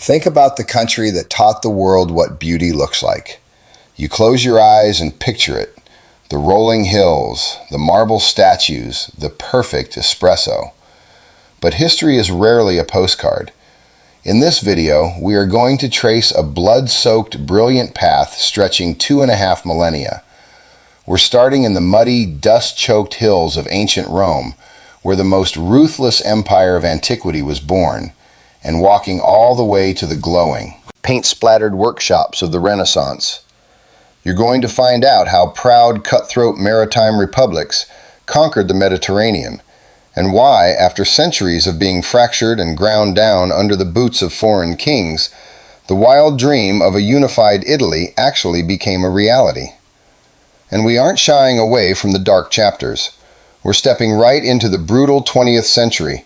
Think about the country that taught the world what beauty looks like. You close your eyes and picture it. The rolling hills, the marble statues, the perfect espresso. But history is rarely a postcard. In this video, we are going to trace a blood-soaked, brilliant path stretching 2.5 millennia. We're starting in the muddy, dust-choked hills of ancient Rome, where the most ruthless empire of antiquity was born, and walking all the way to the glowing, paint-splattered workshops of the Renaissance. You're going to find out how proud, cutthroat maritime republics conquered the Mediterranean, and why, after centuries of being fractured and ground down under the boots of foreign kings, the wild dream of a unified Italy actually became a reality. And we aren't shying away from the dark chapters. We're stepping right into the brutal 20th century,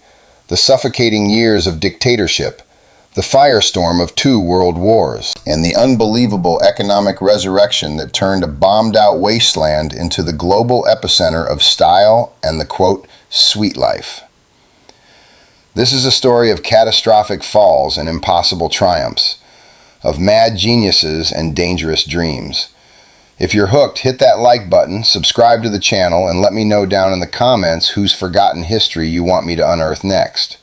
the suffocating years of dictatorship, the firestorm of 2 world wars, and the unbelievable economic resurrection that turned a bombed-out wasteland into the global epicenter of style and the, quote, sweet life. This is a story of catastrophic falls and impossible triumphs, of mad geniuses and dangerous dreams. If you're hooked, hit that like button, subscribe to the channel, and let me know down in the comments whose forgotten history you want me to unearth next.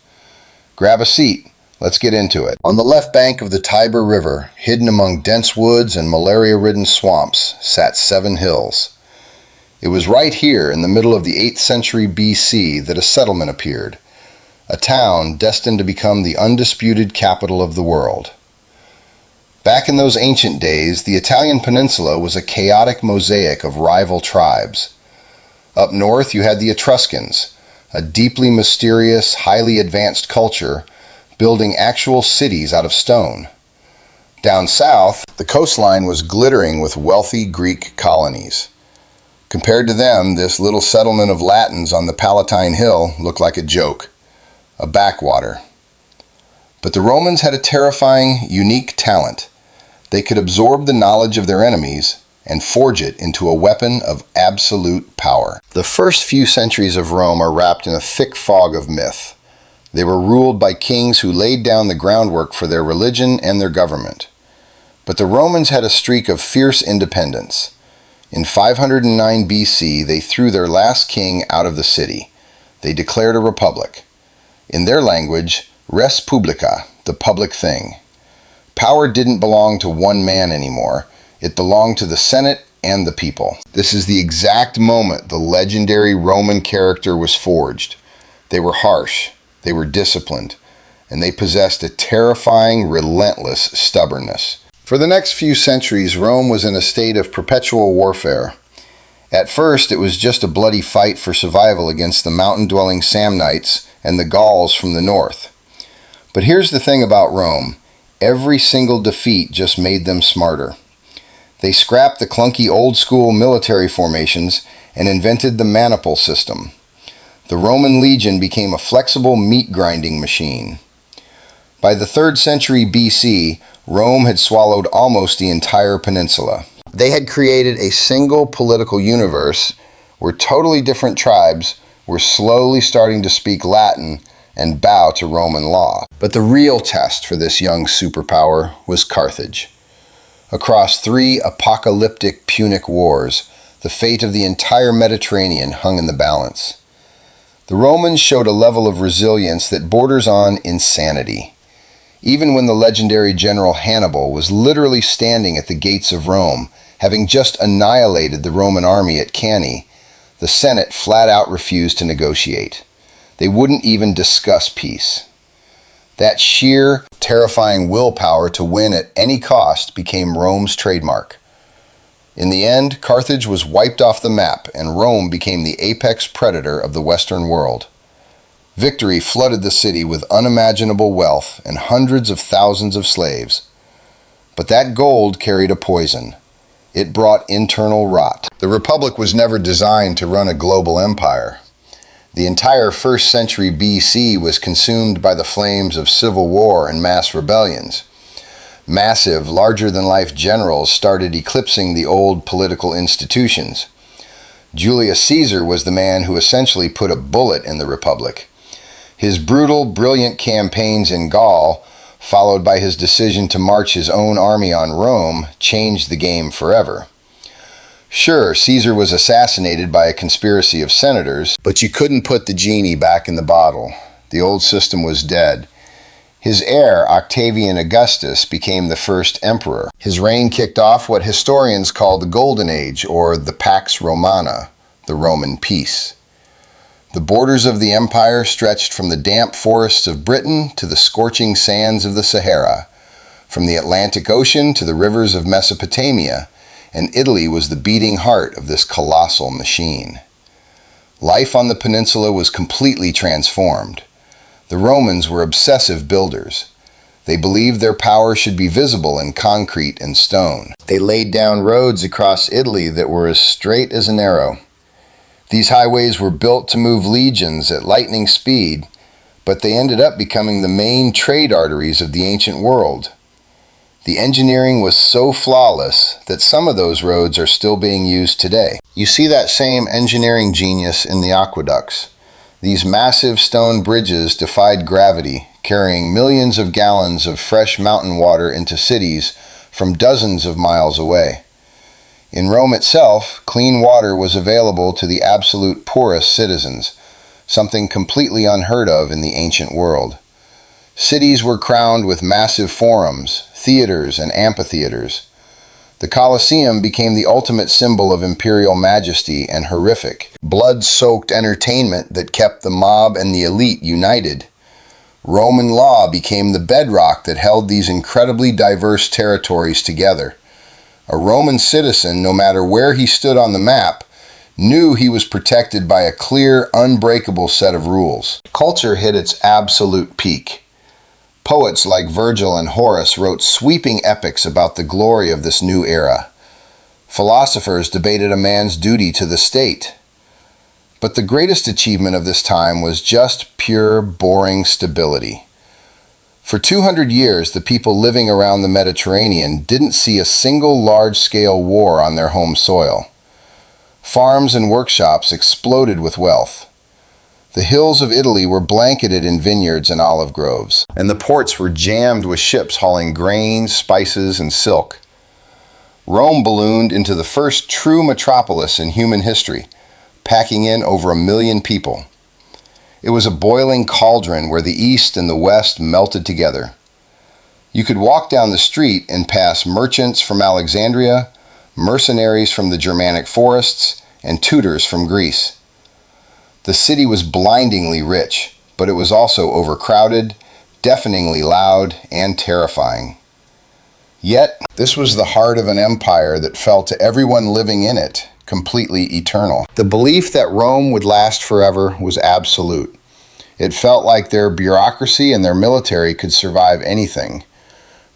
Grab a seat. Let's get into it. On the left bank of the Tiber River, hidden among dense woods and malaria-ridden swamps, sat 7 hills. It was right here in the middle of the 8th century BC that a settlement appeared, a town destined to become the undisputed capital of the world. Back in those ancient days, the Italian peninsula was a chaotic mosaic of rival tribes. Up north, you had the Etruscans, a deeply mysterious, highly advanced culture, building actual cities out of stone. Down south, the coastline was glittering with wealthy Greek colonies. Compared to them, this little settlement of Latins on the Palatine Hill looked like a joke, a backwater. But the Romans had a terrifying, unique talent. They could absorb the knowledge of their enemies and forge it into a weapon of absolute power. The first few centuries of Rome are wrapped in a thick fog of myth. They were ruled by kings who laid down the groundwork for their religion and their government. But the Romans had a streak of fierce independence. In 509 BC, they threw their last king out of the city. They declared a republic. In their language, res publica, the public thing. Power didn't belong to one man anymore. It belonged to the Senate and the people. This is the exact moment the legendary Roman character was forged. They were harsh. They were disciplined, and they possessed a terrifying, relentless stubbornness. For the next few centuries, Rome was in a state of perpetual warfare. At first, it was just a bloody fight for survival against the mountain-dwelling Samnites and the Gauls from the north. But here's the thing about Rome. Every single defeat just made them smarter. They scrapped the clunky old-school military formations and invented the maniple system. The Roman legion became a flexible meat-grinding machine. By the 3rd century BC, Rome had swallowed almost the entire peninsula. They had created a single political universe where totally different tribes were slowly starting to speak Latin and bow to Roman law. But the real test for this young superpower was Carthage. Across 3 apocalyptic Punic wars, the fate of the entire Mediterranean hung in the balance. The Romans showed a level of resilience that borders on insanity. Even when the legendary general Hannibal was literally standing at the gates of Rome, having just annihilated the Roman army at Cannae, the Senate flat out refused to negotiate. They wouldn't even discuss peace. That sheer, terrifying willpower to win at any cost became Rome's trademark. In the end, Carthage was wiped off the map, and Rome became the apex predator of the Western world. Victory flooded the city with unimaginable wealth and hundreds of thousands of slaves. But that gold carried a poison. It brought internal rot. The Republic was never designed to run a global empire. The entire 1st century BC was consumed by the flames of civil war and mass rebellions. Massive, larger-than-life generals started eclipsing the old political institutions. Julius Caesar was the man who essentially put a bullet in the Republic. His brutal, brilliant campaigns in Gaul followed by his decision to march his own army on Rome, changed the game forever. Sure, Caesar was assassinated by a conspiracy of senators, but you couldn't put the genie back in the bottle. The old system was dead. His heir, Octavian Augustus, became the first emperor. His reign kicked off what historians call the Golden Age, or the Pax Romana, the Roman peace. The borders of the empire stretched from the damp forests of Britain to the scorching sands of the Sahara, from the Atlantic Ocean to the rivers of Mesopotamia, and Italy was the beating heart of this colossal machine. Life on the peninsula was completely transformed. The Romans were obsessive builders. They believed their power should be visible in concrete and stone. They laid down roads across Italy that were as straight as an arrow. These highways were built to move legions at lightning speed, but they ended up becoming the main trade arteries of the ancient world. The engineering was so flawless that some of those roads are still being used today. You see that same engineering genius in the aqueducts. These massive stone bridges defied gravity, carrying millions of gallons of fresh mountain water into cities from dozens of miles away. In Rome itself, clean water was available to the absolute poorest citizens, something completely unheard of in the ancient world. Cities were crowned with massive forums, theaters, and amphitheaters. The Colosseum became the ultimate symbol of imperial majesty and horrific, blood-soaked entertainment that kept the mob and the elite united. Roman law became the bedrock that held these incredibly diverse territories together. A Roman citizen, no matter where he stood on the map, knew he was protected by a clear, unbreakable set of rules. Culture hit its absolute peak. Poets like Virgil and Horace wrote sweeping epics about the glory of this new era. Philosophers debated a man's duty to the state. But the greatest achievement of this time was just pure, boring stability. For 200 years, the people living around the Mediterranean didn't see a single large-scale war on their home soil. Farms and workshops exploded with wealth. The hills of Italy were blanketed in vineyards and olive groves, and the ports were jammed with ships hauling grain, spices, and silk. Rome ballooned into the first true metropolis in human history, packing in over 1 million people. It was a boiling cauldron where the East and the West melted together. You could walk down the street and pass merchants from Alexandria, mercenaries from the Germanic forests, and tutors from Greece. The city was blindingly rich, but it was also overcrowded, deafeningly loud, and terrifying. Yet, this was the heart of an empire that felt to everyone living in it completely eternal. The belief that Rome would last forever was absolute. It felt like their bureaucracy and their military could survive anything.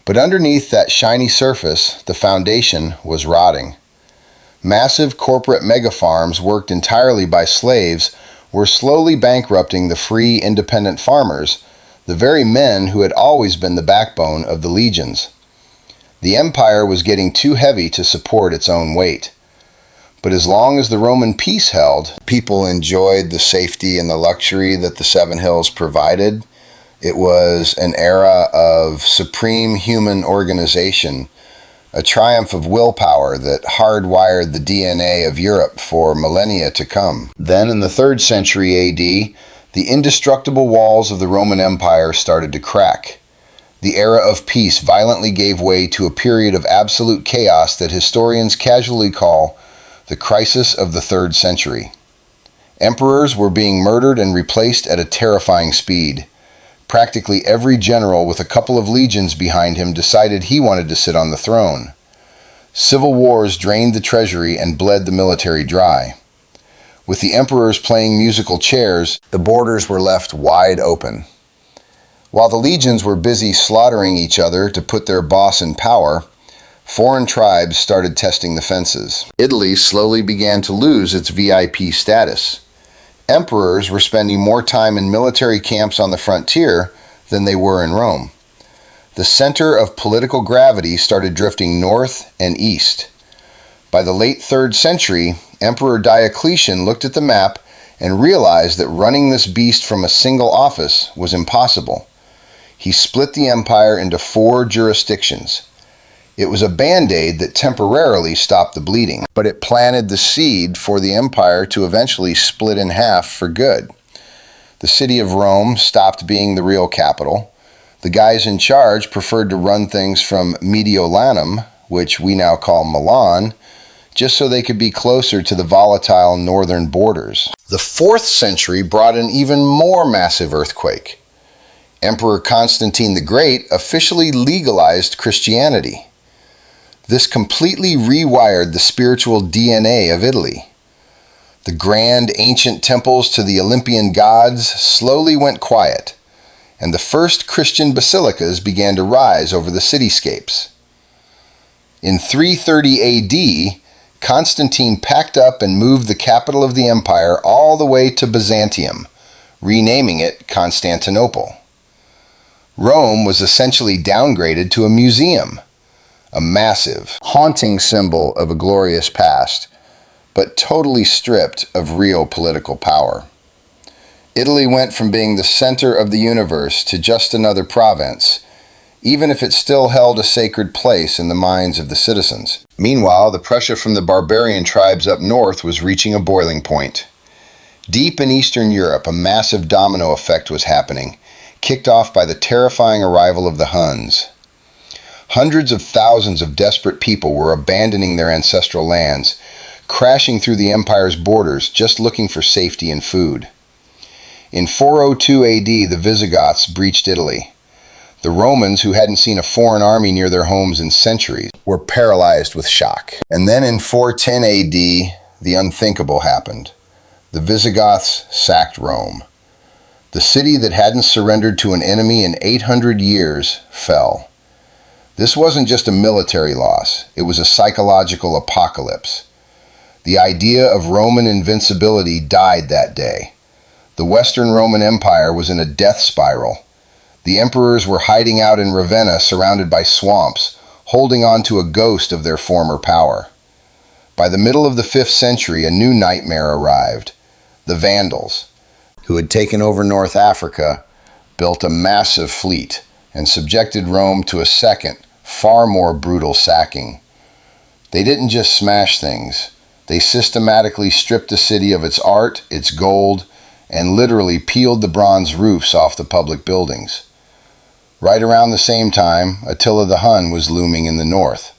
But underneath that shiny surface, the foundation was rotting. Massive corporate megafarms worked entirely by slaves were slowly bankrupting the free, independent farmers, the very men who had always been the backbone of the legions. The empire was getting too heavy to support its own weight. But as long as the Roman peace held, people enjoyed the safety and the luxury that the Seven Hills provided. It was an era of supreme human organization, a triumph of willpower that hardwired the DNA of Europe for millennia to come. Then in the 3rd century AD, the indestructible walls of the Roman Empire started to crack. The era of peace violently gave way to a period of absolute chaos that historians casually call the crisis of the 3rd century. Emperors were being murdered and replaced at a terrifying speed. Practically every general with a couple of legions behind him decided he wanted to sit on the throne. Civil wars drained the treasury and bled the military dry. With the emperors playing musical chairs, the borders were left wide open. While the legions were busy slaughtering each other to put their boss in power, foreign tribes started testing the fences. Italy slowly began to lose its VIP status. Emperors were spending more time in military camps on the frontier than they were in Rome. The center of political gravity started drifting north and east. By the late 3rd century, Emperor Diocletian looked at the map and realized that running this beast from a single office was impossible. He split the empire into 4 jurisdictions. It was a band-aid that temporarily stopped the bleeding, but it planted the seed for the empire to eventually split in half for good. The city of Rome stopped being the real capital. The guys in charge preferred to run things from Mediolanum, which we now call Milan, just so they could be closer to the volatile northern borders. The 4th century brought an even more massive earthquake. Emperor Constantine the Great officially legalized Christianity. This completely rewired the spiritual DNA of Italy. The grand ancient temples to the Olympian gods slowly went quiet, and the first Christian basilicas began to rise over the cityscapes. In 330 AD, Constantine packed up and moved the capital of the empire all the way to Byzantium, renaming it Constantinople. Rome was essentially downgraded to a museum, a massive, haunting symbol of a glorious past, but totally stripped of real political power. Italy went from being the center of the universe to just another province, even if it still held a sacred place in the minds of the citizens. Meanwhile, the pressure from the barbarian tribes up north was reaching a boiling point. Deep in Eastern Europe, a massive domino effect was happening, kicked off by the terrifying arrival of the Huns. Hundreds of thousands of desperate people were abandoning their ancestral lands, crashing through the empire's borders just looking for safety and food. In 402 AD, the Visigoths breached Italy. The Romans, who hadn't seen a foreign army near their homes in centuries, were paralyzed with shock. And then in 410 AD, the unthinkable happened. The Visigoths sacked Rome. The city that hadn't surrendered to an enemy in 800 years fell. This wasn't just a military loss, it was a psychological apocalypse. The idea of Roman invincibility died that day. The Western Roman Empire was in a death spiral. The emperors were hiding out in Ravenna surrounded by swamps, holding on to a ghost of their former power. By the middle of the 5th century, a new nightmare arrived. The Vandals, who had taken over North Africa, built a massive fleet and subjected Rome to a second, far more brutal sacking. They didn't just smash things. They systematically stripped the city of its art, its gold, and literally peeled the bronze roofs off the public buildings. Right around the same time, Attila the Hun was looming in the north.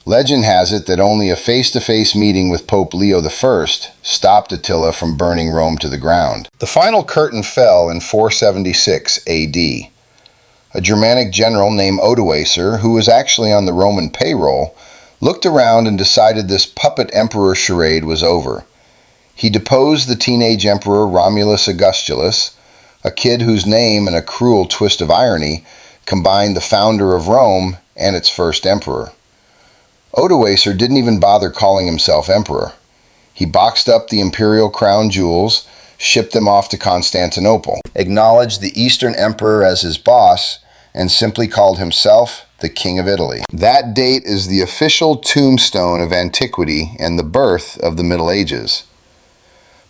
Legend has it that only a face-to-face meeting with Pope Leo I stopped Attila from burning Rome to the ground. The final curtain fell in 476 AD. A Germanic general named Odoacer, who was actually on the Roman payroll, looked around and decided this puppet emperor charade was over. He deposed the teenage emperor Romulus Augustulus, a kid whose name, in a cruel twist of irony, combined the founder of Rome and its first emperor. Odoacer didn't even bother calling himself emperor. He boxed up the imperial crown jewels, shipped them off to Constantinople, acknowledged the Eastern emperor as his boss, and simply called himself the King of Italy. That date is the official tombstone of antiquity and the birth of the Middle Ages.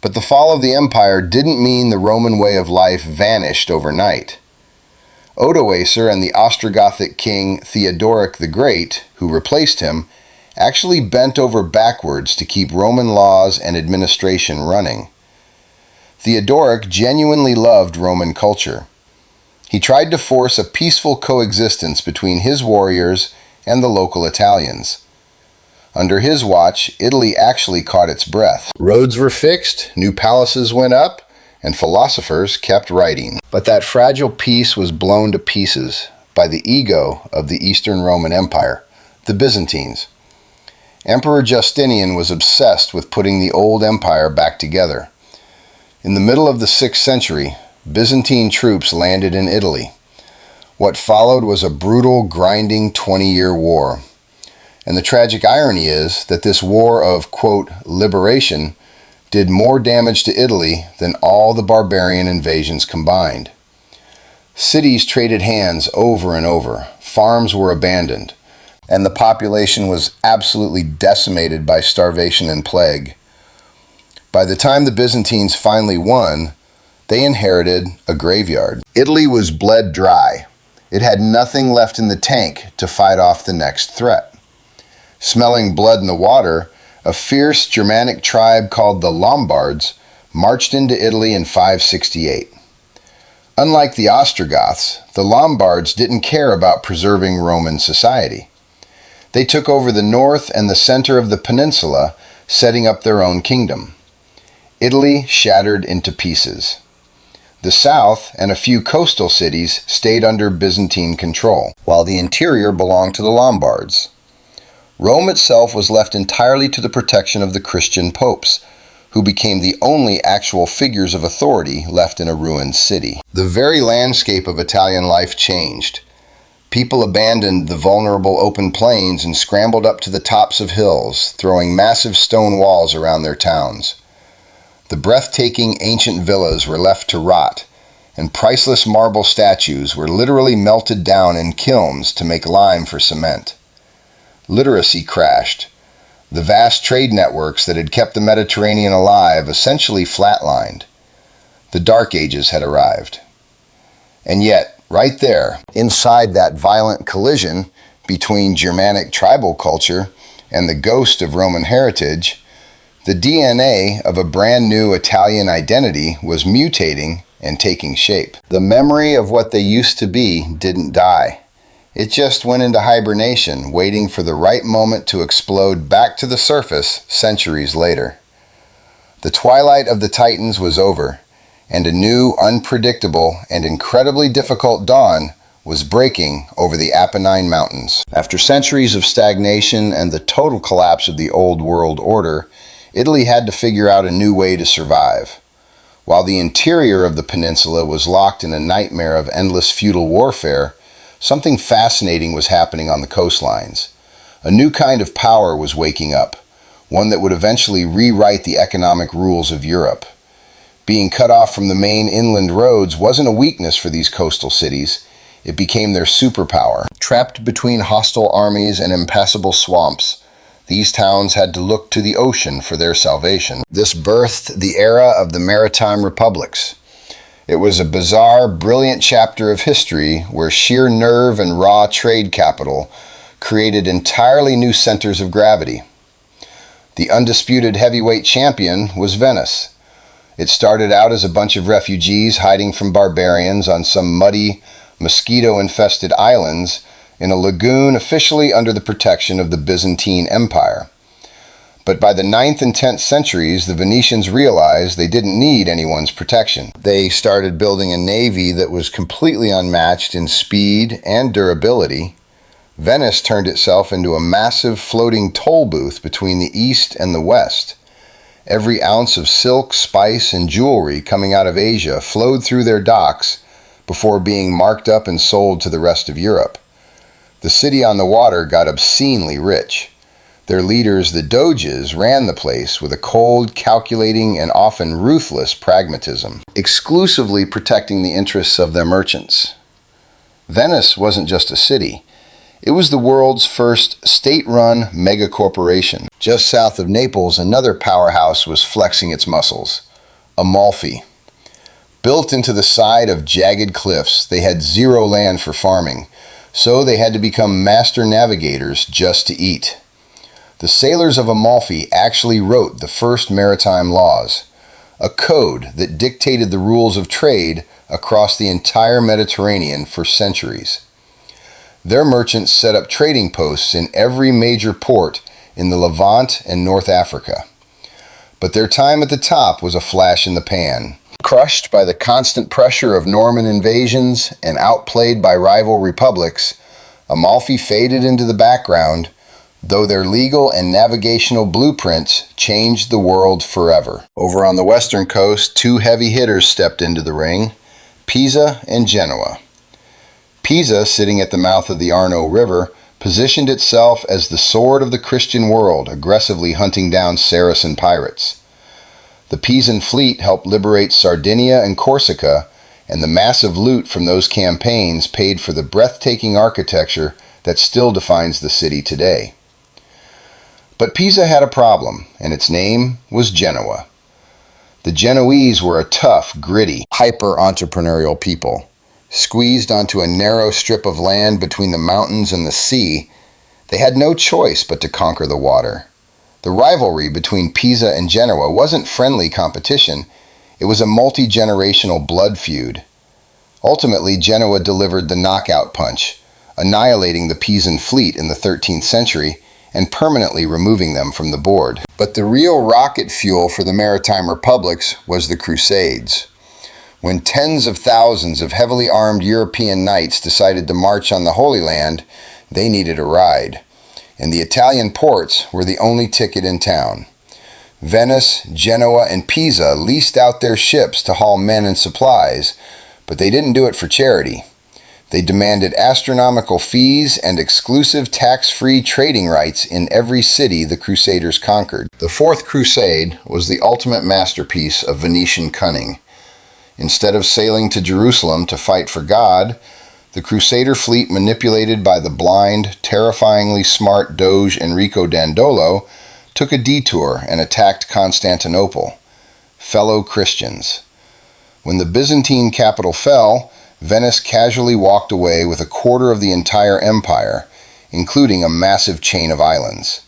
But the fall of the empire didn't mean the Roman way of life vanished overnight. Odoacer and the Ostrogothic king Theodoric the Great, who replaced him, actually bent over backwards to keep Roman laws and administration running. Theodoric genuinely loved Roman culture. He tried to force a peaceful coexistence between his warriors and the local Italians. Under his watch, Italy actually caught its breath. Roads were fixed, new palaces went up, and philosophers kept writing. But that fragile peace was blown to pieces by the ego of the Eastern Roman Empire, the Byzantines. Emperor Justinian was obsessed with putting the old empire back together. In the middle of the 6th century, Byzantine troops landed in Italy. What followed was a brutal, grinding 20-year war. And the tragic irony is that this war of, quote, liberation did more damage to Italy than all the barbarian invasions combined. Cities traded hands over and over, farms were abandoned, and the population was absolutely decimated by starvation and plague. By the time the Byzantines finally won, they inherited a graveyard. Italy was bled dry. It had nothing left in the tank to fight off the next threat. Smelling blood in the water, a fierce Germanic tribe called the Lombards marched into Italy in 568. Unlike the Ostrogoths, the Lombards didn't care about preserving Roman society. They took over the north and the center of the peninsula, setting up their own kingdom. Italy shattered into pieces. The south and a few coastal cities stayed under Byzantine control, while the interior belonged to the Lombards. Rome itself was left entirely to the protection of the Christian popes, who became the only actual figures of authority left in a ruined city. The very landscape of Italian life changed. People abandoned the vulnerable open plains and scrambled up to the tops of hills, throwing massive stone walls around their towns. The breathtaking ancient villas were left to rot, and priceless marble statues were literally melted down in kilns to make lime for cement. Literacy crashed. The vast trade networks that had kept the Mediterranean alive essentially flatlined. The Dark Ages had arrived. And yet, right there, inside that violent collision between Germanic tribal culture and the ghost of Roman heritage, the DNA of a brand new Italian identity was mutating and taking shape. The memory of what they used to be didn't die. It just went into hibernation, waiting for the right moment to explode back to the surface centuries later. The twilight of the Titans was over, and a new, unpredictable, and incredibly difficult dawn was breaking over the Apennine Mountains. After centuries of stagnation and the total collapse of the old world order, Italy had to figure out a new way to survive. While the interior of the peninsula was locked in a nightmare of endless feudal warfare, something fascinating was happening on the coastlines. A new kind of power was waking up, one that would eventually rewrite the economic rules of Europe. Being cut off from the main inland roads wasn't a weakness for these coastal cities. It became their superpower. Trapped between hostile armies and impassable swamps, these towns had to look to the ocean for their salvation. This birthed the era of the maritime republics. It was a bizarre, brilliant chapter of history where sheer nerve and raw trade capital created entirely new centers of gravity. The undisputed heavyweight champion was Venice. It started out as a bunch of refugees hiding from barbarians on some muddy, mosquito-infested islands in a lagoon officially under the protection of the Byzantine Empire. But by the 9th and 10th centuries, the Venetians realized they didn't need anyone's protection. They started building a navy that was completely unmatched in speed and durability. Venice turned itself into a massive floating toll booth between the east and the west. Every ounce of silk, spice, and jewelry coming out of Asia flowed through their docks before being marked up and sold to the rest of Europe. The city on the water got obscenely rich. Their leaders, the Doges, ran the place with a cold, calculating, and often ruthless pragmatism, exclusively protecting the interests of their merchants. Venice wasn't just a city. It was the world's first state-run megacorporation. Just south of Naples, another powerhouse was flexing its muscles, Amalfi. Built into the side of jagged cliffs, they had zero land for farming, so they had to become master navigators just to eat. The sailors of Amalfi actually wrote the first maritime laws, a code that dictated the rules of trade across the entire Mediterranean for centuries. Their merchants set up trading posts in every major port in the Levant and North Africa. But their time at the top was a flash in the pan. Crushed by the constant pressure of Norman invasions and outplayed by rival republics, Amalfi faded into the background, though their legal and navigational blueprints changed the world forever. Over on the western coast, two heavy hitters stepped into the ring, Pisa and Genoa. Pisa, sitting at the mouth of the Arno River, positioned itself as the sword of the Christian world, aggressively hunting down Saracen pirates. The Pisan fleet helped liberate Sardinia and Corsica, and the massive loot from those campaigns paid for the breathtaking architecture that still defines the city today. But Pisa had a problem, and its name was Genoa. The Genoese were a tough, gritty, hyper-entrepreneurial people. Squeezed onto a narrow strip of land between the mountains and the sea, they had no choice but to conquer the water. The rivalry between Pisa and Genoa wasn't friendly competition, it was a multi-generational blood feud. Ultimately, Genoa delivered the knockout punch, annihilating the Pisan fleet in the 13th century and permanently removing them from the board. But the real rocket fuel for the maritime republics was the Crusades. When tens of thousands of heavily armed European knights decided to march on the Holy Land, they needed a ride. And the Italian ports were the only ticket in town. Venice, Genoa, and Pisa leased out their ships to haul men and supplies, but they didn't do it for charity. They demanded astronomical fees and exclusive tax-free trading rights in every city the Crusaders conquered. The Fourth Crusade was the ultimate masterpiece of Venetian cunning. Instead of sailing to Jerusalem to fight for God, the Crusader fleet, manipulated by the blind, terrifyingly smart Doge Enrico Dandolo, took a detour and attacked Constantinople. Fellow Christians. When the Byzantine capital fell, Venice casually walked away with a quarter of the entire empire, including a massive chain of islands.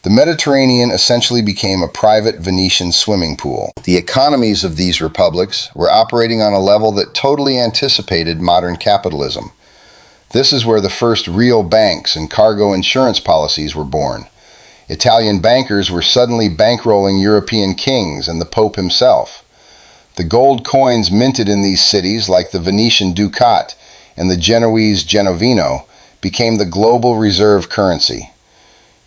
The Mediterranean essentially became a private Venetian swimming pool. The economies of these republics were operating on a level that totally anticipated modern capitalism. This is where the first real banks and cargo insurance policies were born. Italian bankers were suddenly bankrolling European kings and the Pope himself. The gold coins minted in these cities, like the Venetian ducat and the Genoese genovino, became the global reserve currency.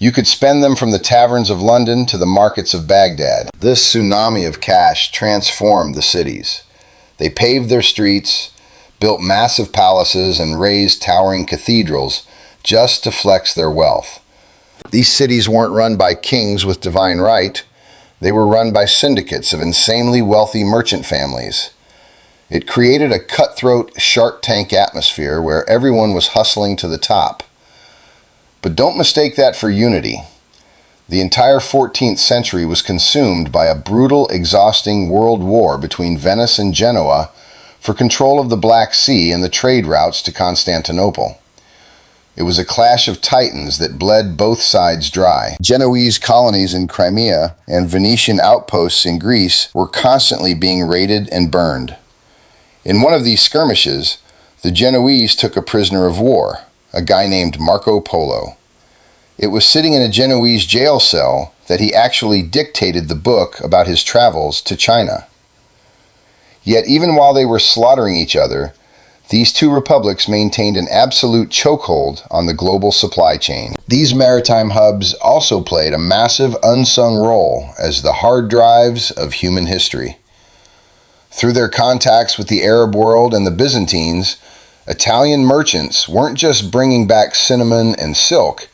You could spend them from the taverns of London to the markets of Baghdad. This tsunami of cash transformed the cities. They paved their streets, built massive palaces, and raised towering cathedrals just to flex their wealth. These cities weren't run by kings with divine right. They were run by syndicates of insanely wealthy merchant families. It created a cutthroat Shark Tank atmosphere where everyone was hustling to the top. But don't mistake that for unity. The entire 14th century was consumed by a brutal, exhausting world war between Venice and Genoa for control of the Black Sea and the trade routes to Constantinople. It was a clash of titans that bled both sides dry. Genoese colonies in Crimea and Venetian outposts in Greece were constantly being raided and burned. In one of these skirmishes, the Genoese took a prisoner of war, a guy named Marco Polo. It was sitting in a Genoese jail cell that he actually dictated the book about his travels to China. Yet even while they were slaughtering each other, these two republics maintained an absolute chokehold on the global supply chain. These maritime hubs also played a massive unsung role as the hard drives of human history. Through their contacts with the Arab world and the Byzantines, Italian merchants weren't just bringing back cinnamon and silk,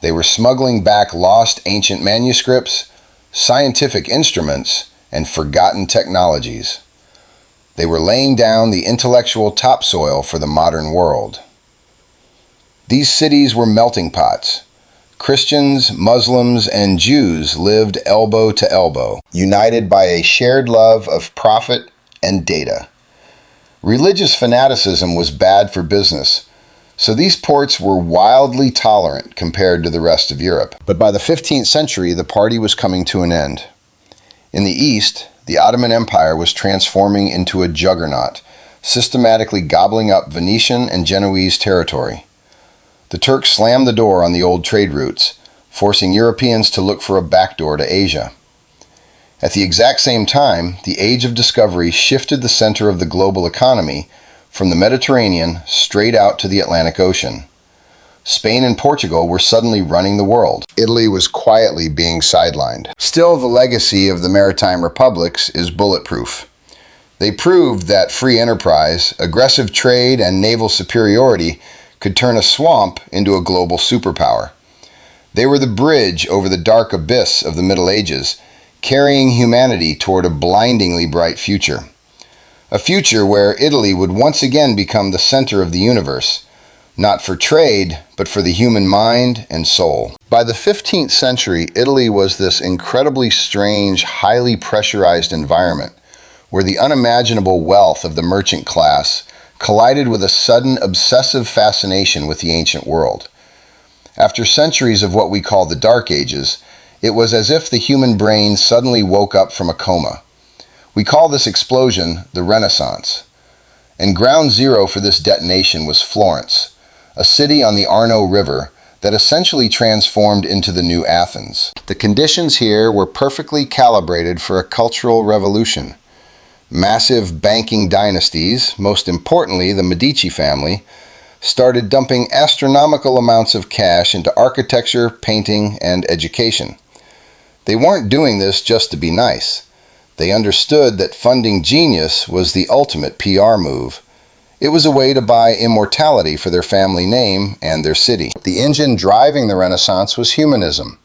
they were smuggling back lost ancient manuscripts, scientific instruments, and forgotten technologies. They were laying down the intellectual topsoil for the modern world. These cities were melting pots. Christians, Muslims, and Jews lived elbow to elbow, united by a shared love of profit and data. Religious fanaticism was bad for business, so these ports were wildly tolerant compared to the rest of Europe. But by the 15th century, the party was coming to an end. In the East, the Ottoman Empire was transforming into a juggernaut, systematically gobbling up Venetian and Genoese territory. The Turks slammed the door on the old trade routes, forcing Europeans to look for a backdoor to Asia. At the exact same time, the age of discovery shifted the center of the global economy from the Mediterranean straight out to the Atlantic Ocean. Spain and Portugal were suddenly running the world. Italy was quietly being sidelined. Still, the legacy of the maritime republics is bulletproof. They proved that free enterprise, aggressive trade, and naval superiority could turn a swamp into a global superpower. They were the bridge over the dark abyss of the Middle Ages, carrying humanity toward a blindingly bright future. A future where Italy would once again become the center of the universe, not for trade, but for the human mind and soul. By the 15th century, Italy was this incredibly strange, highly pressurized environment where the unimaginable wealth of the merchant class collided with a sudden obsessive fascination with the ancient world. After centuries of what we call the Dark Ages, it was as if the human brain suddenly woke up from a coma. We call this explosion the Renaissance. And ground zero for this detonation was Florence, a city on the Arno River that essentially transformed into the new Athens. The conditions here were perfectly calibrated for a cultural revolution. Massive banking dynasties, most importantly the Medici family, started dumping astronomical amounts of cash into architecture, painting, and education. They weren't doing this just to be nice. They understood that funding genius was the ultimate PR move. It was a way to buy immortality for their family name and their city. The engine driving the Renaissance was humanism.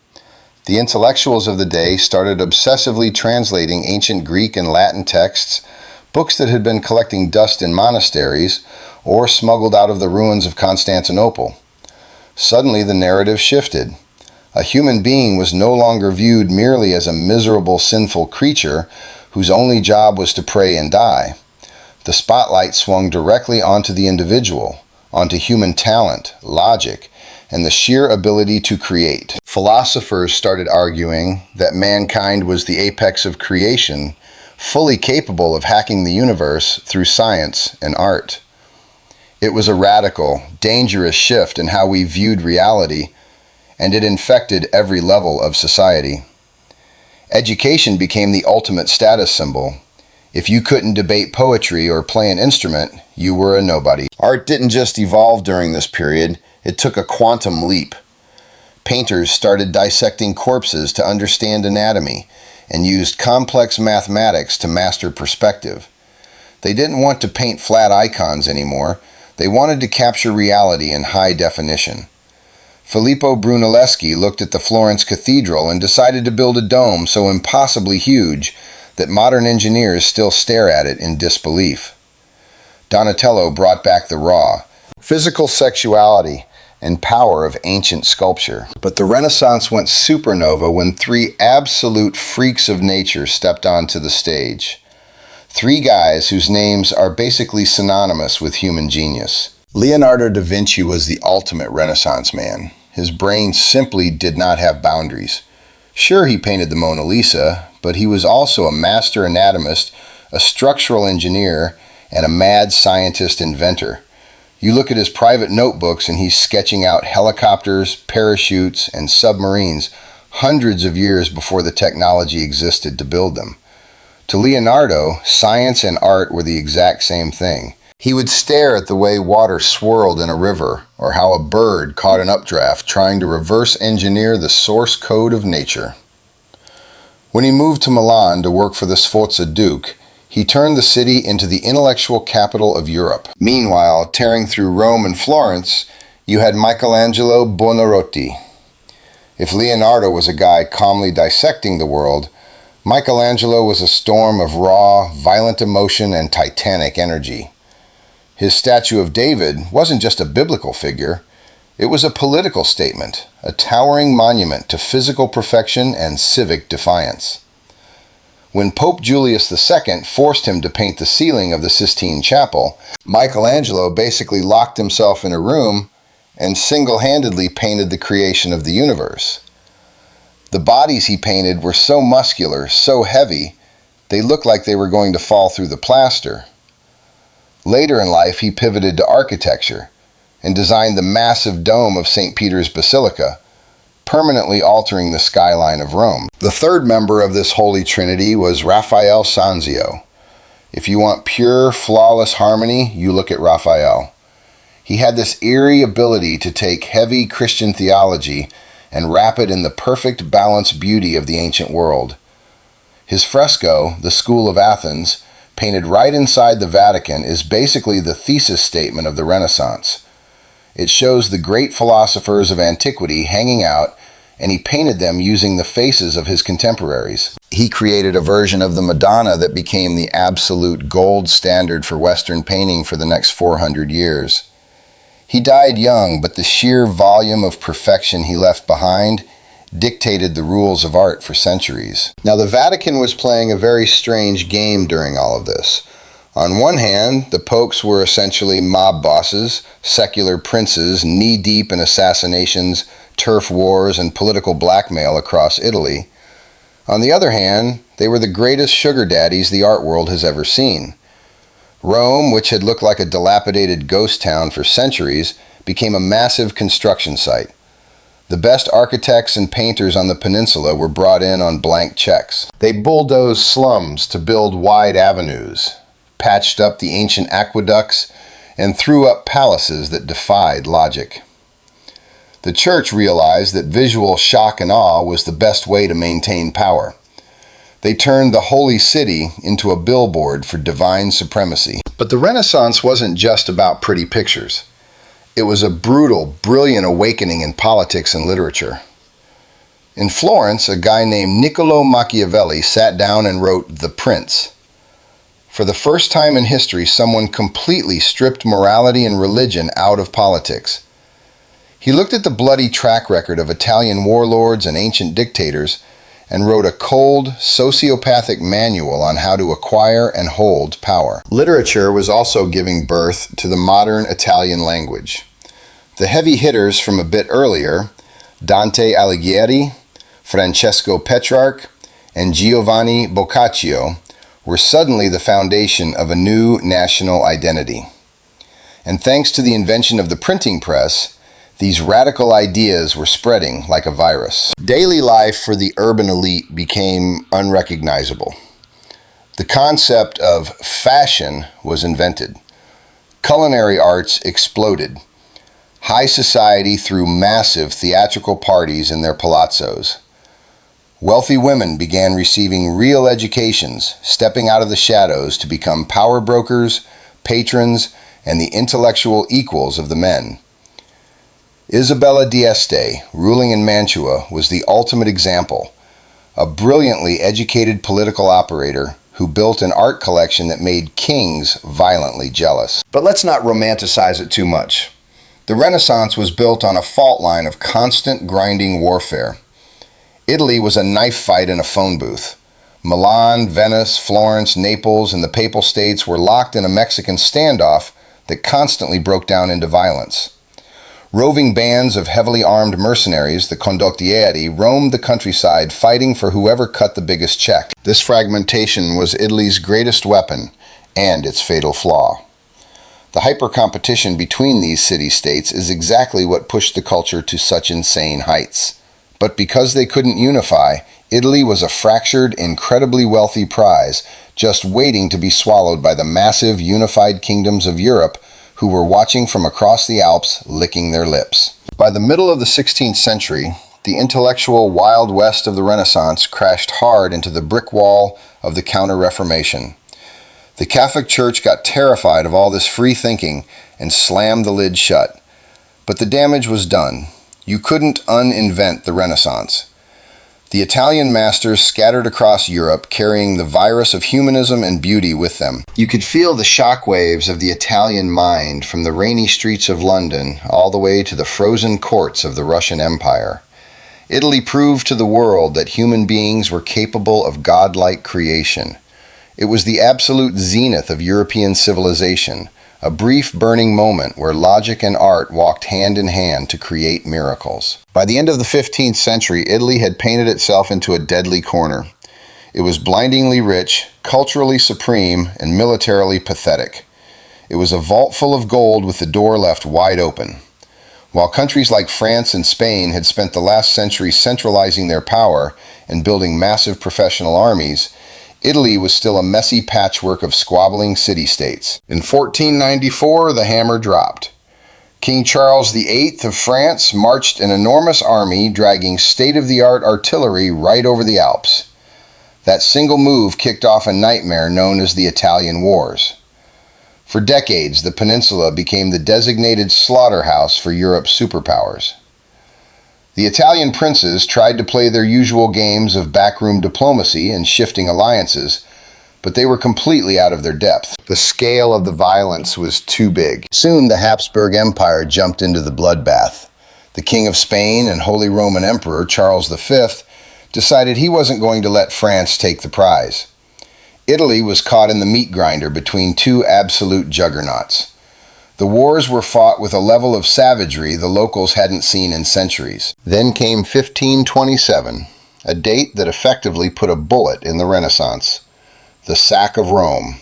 The intellectuals of the day started obsessively translating ancient Greek and Latin texts, books that had been collecting dust in monasteries, or smuggled out of the ruins of Constantinople. Suddenly the narrative shifted. A human being was no longer viewed merely as a miserable, sinful creature whose only job was to pray and die. The spotlight swung directly onto the individual, onto human talent, logic, and the sheer ability to create. Philosophers started arguing that mankind was the apex of creation, fully capable of hacking the universe through science and art. It was a radical, dangerous shift in how we viewed reality, and it infected every level of society. Education became the ultimate status symbol. If you couldn't debate poetry or play an instrument, you were a nobody. Art didn't just evolve during this period, it took a quantum leap. Painters started dissecting corpses to understand anatomy and used complex mathematics to master perspective. They didn't want to paint flat icons anymore. They wanted to capture reality in high definition. Filippo Brunelleschi looked at the Florence Cathedral and decided to build a dome so impossibly huge that modern engineers still stare at it in disbelief. Donatello brought back the raw, physical sexuality and power of ancient sculpture. But the Renaissance went supernova when three absolute freaks of nature stepped onto the stage. Three guys whose names are basically synonymous with human genius. Leonardo da Vinci was the ultimate Renaissance man. His brain simply did not have boundaries. Sure, he painted the Mona Lisa, but he was also a master anatomist, a structural engineer, and a mad scientist inventor. You look at his private notebooks and he's sketching out helicopters, parachutes, and submarines hundreds of years before the technology existed to build them. To Leonardo, science and art were the exact same thing. He would stare at the way water swirled in a river, or how a bird caught an updraft trying to reverse engineer the source code of nature. When he moved to Milan to work for the Sforza Duke, he turned the city into the intellectual capital of Europe. Meanwhile, tearing through Rome and Florence, you had Michelangelo Buonarroti. If Leonardo was a guy calmly dissecting the world, Michelangelo was a storm of raw, violent emotion and titanic energy. His statue of David wasn't just a biblical figure, it was a political statement, a towering monument to physical perfection and civic defiance. When Pope Julius II forced him to paint the ceiling of the Sistine Chapel, Michelangelo basically locked himself in a room and single-handedly painted the creation of the universe. The bodies he painted were so muscular, so heavy, they looked like they were going to fall through the plaster. Later in life, he pivoted to architecture and designed the massive dome of St. Peter's Basilica, permanently altering the skyline of Rome. The third member of this holy trinity was Raphael Sanzio. If you want pure, flawless harmony, you look at Raphael. He had this eerie ability to take heavy Christian theology and wrap it in the perfect balanced beauty of the ancient world. His fresco, The School of Athens, painted right inside the Vatican, is basically the thesis statement of the Renaissance. It shows the great philosophers of antiquity hanging out, and he painted them using the faces of his contemporaries. He created a version of the Madonna that became the absolute gold standard for Western painting for the next 400 years. He died young, but the sheer volume of perfection he left behind dictated the rules of art for centuries. Now, the Vatican was playing a very strange game during all of this. On one hand, the popes were essentially mob bosses, secular princes knee-deep in assassinations, turf wars, and political blackmail across Italy. On the other hand, they were the greatest sugar daddies the art world has ever seen. Rome, which had looked like a dilapidated ghost town for centuries, became a massive construction site. The best architects and painters on the peninsula were brought in on blank checks. They bulldozed slums to build wide avenues, patched up the ancient aqueducts, and threw up palaces that defied logic. The church realized that visual shock and awe was the best way to maintain power. They turned the holy city into a billboard for divine supremacy. But the Renaissance wasn't just about pretty pictures. It was a brutal, brilliant awakening in politics and literature. In Florence, a guy named Niccolo Machiavelli sat down and wrote The Prince. For the first time in history, someone completely stripped morality and religion out of politics. He looked at the bloody track record of Italian warlords and ancient dictators and wrote a cold, sociopathic manual on how to acquire and hold power. Literature was also giving birth to the modern Italian language. The heavy hitters from a bit earlier, Dante Alighieri, Francesco Petrarch, and Giovanni Boccaccio, were suddenly the foundation of a new national identity. And thanks to the invention of the printing press, these radical ideas were spreading like a virus. Daily life for the urban elite became unrecognizable. The concept of fashion was invented. Culinary arts exploded. High society threw massive theatrical parties in their palazzos. Wealthy women began receiving real educations, stepping out of the shadows to become power brokers, patrons, and the intellectual equals of the men. Isabella d'Este, ruling in Mantua, was the ultimate example, a brilliantly educated political operator who built an art collection that made kings violently jealous. But let's not romanticize it too much. The Renaissance was built on a fault line of constant grinding warfare. Italy was a knife fight in a phone booth. Milan, Venice, Florence, Naples, and the Papal States were locked in a Mexican standoff that constantly broke down into violence. Roving bands of heavily armed mercenaries, the condottieri, roamed the countryside fighting for whoever cut the biggest check. This fragmentation was Italy's greatest weapon and its fatal flaw. The hyper-competition between these city-states is exactly what pushed the culture to such insane heights. But because they couldn't unify, Italy was a fractured, incredibly wealthy prize, just waiting to be swallowed by the massive unified kingdoms of Europe who were watching from across the Alps, licking their lips. By the middle of the 16th century, the intellectual Wild West of the Renaissance crashed hard into the brick wall of the Counter-Reformation. The Catholic Church got terrified of all this free thinking and slammed the lid shut. But the damage was done. You couldn't uninvent the Renaissance. The Italian masters scattered across Europe, carrying the virus of humanism and beauty with them. You could feel the shockwaves of the Italian mind from the rainy streets of London all the way to the frozen courts of the Russian Empire. Italy proved to the world that human beings were capable of godlike creation. It was the absolute zenith of European civilization, a brief burning moment where logic and art walked hand in hand to create miracles. By the end of the 15th century, Italy had painted itself into a deadly corner. It was blindingly rich, culturally supreme, and militarily pathetic. It was a vault full of gold with the door left wide open. While countries like France and Spain had spent the last century centralizing their power and building massive professional armies, Italy was still a messy patchwork of squabbling city-states. In 1494, the hammer dropped. King Charles VIII of France marched an enormous army dragging state-of-the-art artillery right over the Alps. That single move kicked off a nightmare known as the Italian Wars. For decades, the peninsula became the designated slaughterhouse for Europe's superpowers. The Italian princes tried to play their usual games of backroom diplomacy and shifting alliances, but they were completely out of their depth. The scale of the violence was too big. Soon the Habsburg Empire jumped into the bloodbath. The King of Spain and Holy Roman Emperor Charles V decided he wasn't going to let France take the prize. Italy was caught in the meat grinder between two absolute juggernauts. The wars were fought with a level of savagery the locals hadn't seen in centuries. Then came 1527, a date that effectively put a bullet in the Renaissance. The sack of Rome.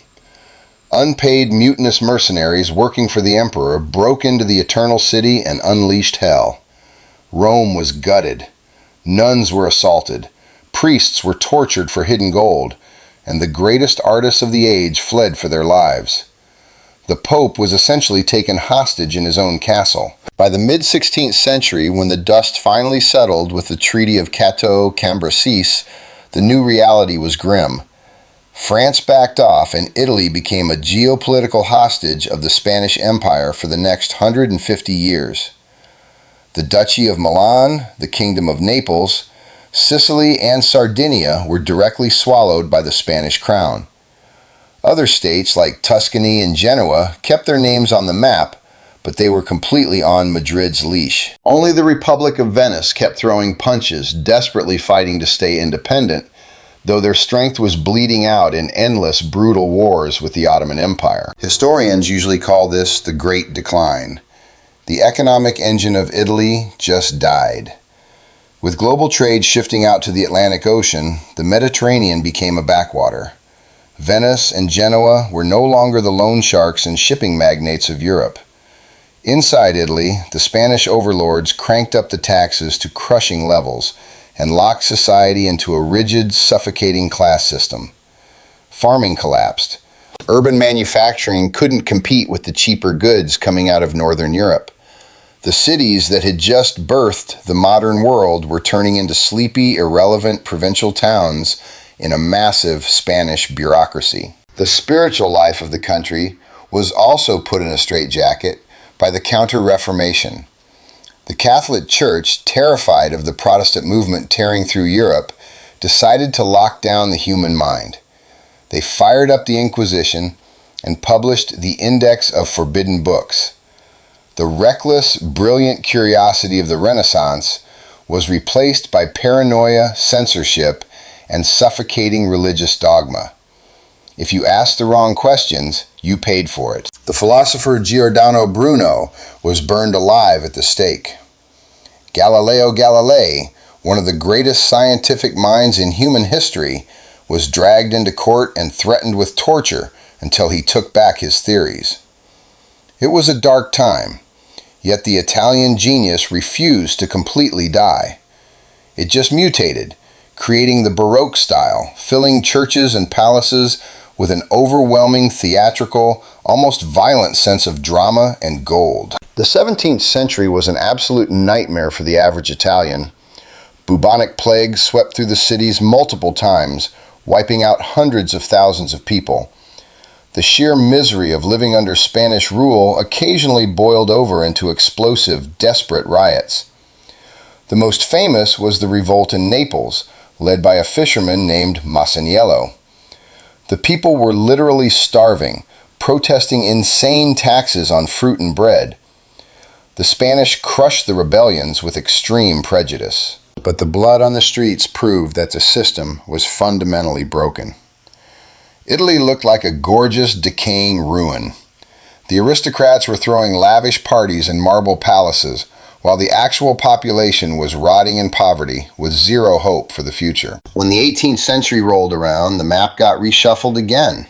Unpaid mutinous mercenaries working for the emperor broke into the Eternal City and unleashed hell. Rome was gutted. Nuns were assaulted. Priests were tortured for hidden gold, and the greatest artists of the age fled for their lives. The Pope was essentially taken hostage in his own castle. By the mid-16th century, when the dust finally settled with the Treaty of Cateau-Cambrésis, the new reality was grim. France backed off, and Italy became a geopolitical hostage of the Spanish Empire for the next 150 years. The Duchy of Milan, the Kingdom of Naples, Sicily, and Sardinia were directly swallowed by the Spanish crown. Other states like Tuscany and Genoa kept their names on the map, but they were completely on Madrid's leash. Only the Republic of Venice kept throwing punches, desperately fighting to stay independent, though their strength was bleeding out in endless, brutal wars with the Ottoman Empire. Historians usually call this the Great Decline. The economic engine of Italy just died. With global trade shifting out to the Atlantic Ocean, the Mediterranean became a backwater. Venice and Genoa were no longer the loan sharks and shipping magnates of Europe. Inside Italy, the Spanish overlords cranked up the taxes to crushing levels and locked society into a rigid, suffocating class system. Farming collapsed. Urban manufacturing couldn't compete with the cheaper goods coming out of Northern Europe. The cities that had just birthed the modern world were turning into sleepy, irrelevant provincial towns in a massive Spanish bureaucracy. The spiritual life of the country was also put in a straitjacket by the Counter-Reformation. The Catholic Church, terrified of the Protestant movement tearing through Europe, decided to lock down the human mind. They fired up the Inquisition and published the Index of Forbidden Books. The reckless, brilliant curiosity of the Renaissance was replaced by paranoia, censorship, and suffocating religious dogma. If you asked the wrong questions, you paid for it. The philosopher Giordano Bruno was burned alive at the stake. Galileo Galilei, one of the greatest scientific minds in human history, was dragged into court and threatened with torture until he took back his theories. It was a dark time, yet the Italian genius refused to completely die. It just mutated, creating the Baroque style, filling churches and palaces with an overwhelming theatrical, almost violent sense of drama and gold. The 17th century was an absolute nightmare for the average Italian. Bubonic plague swept through the cities multiple times, wiping out hundreds of thousands of people. The sheer misery of living under Spanish rule occasionally boiled over into explosive, desperate riots. The most famous was the revolt in Naples, led by a fisherman named Michelangelo. The people were literally starving, protesting insane taxes on fruit and bread. The Spanish crushed the rebellions with extreme prejudice. But the blood on the streets proved that the system was fundamentally broken. Italy looked like a gorgeous, decaying ruin. The aristocrats were throwing lavish parties in marble palaces, while the actual population was rotting in poverty with zero hope for the future. When the 18th century rolled around, the map got reshuffled again.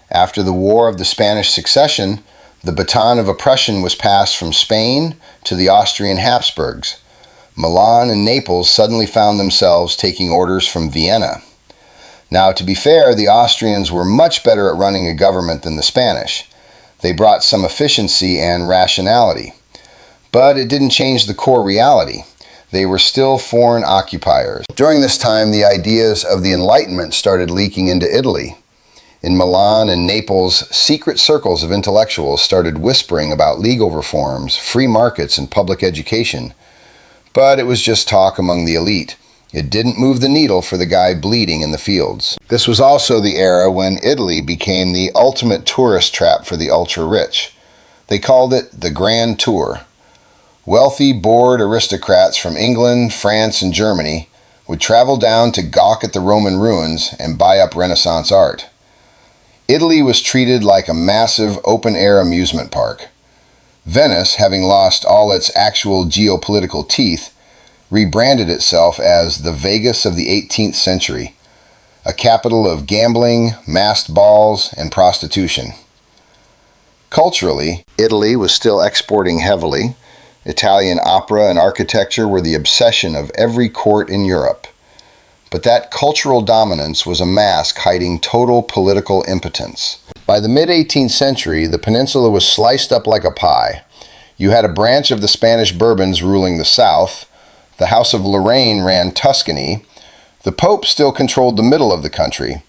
After the War of the Spanish Succession, the baton of oppression was passed from Spain to the Austrian Habsburgs. Milan and Naples suddenly found themselves taking orders from Vienna. Now, to be fair, the Austrians were much better at running a government than the Spanish. They brought some efficiency and rationality. But it didn't change the core reality. They were still foreign occupiers. During this time, the ideas of the Enlightenment started leaking into Italy. In Milan and Naples, secret circles of intellectuals started whispering about legal reforms, free markets, and public education. But it was just talk among the elite. It didn't move the needle for the guy bleeding in the fields. This was also the era when Italy became the ultimate tourist trap for the ultra-rich. They called it the Grand Tour. Wealthy, bored aristocrats from England, France, and Germany would travel down to gawk at the Roman ruins and buy up Renaissance art. Italy was treated like a massive open-air amusement park. Venice, having lost all its actual geopolitical teeth, rebranded itself as the Vegas of the 18th century, a capital of gambling, masked balls, and prostitution. Culturally, Italy was still exporting heavily. Italian opera and architecture were the obsession of every court in Europe. But that cultural dominance was a mask hiding total political impotence. By the mid-18th century, the peninsula was sliced up like a pie. You had a branch of the Spanish Bourbons ruling the south. The House of Lorraine ran Tuscany. The Pope still controlled the middle of the country.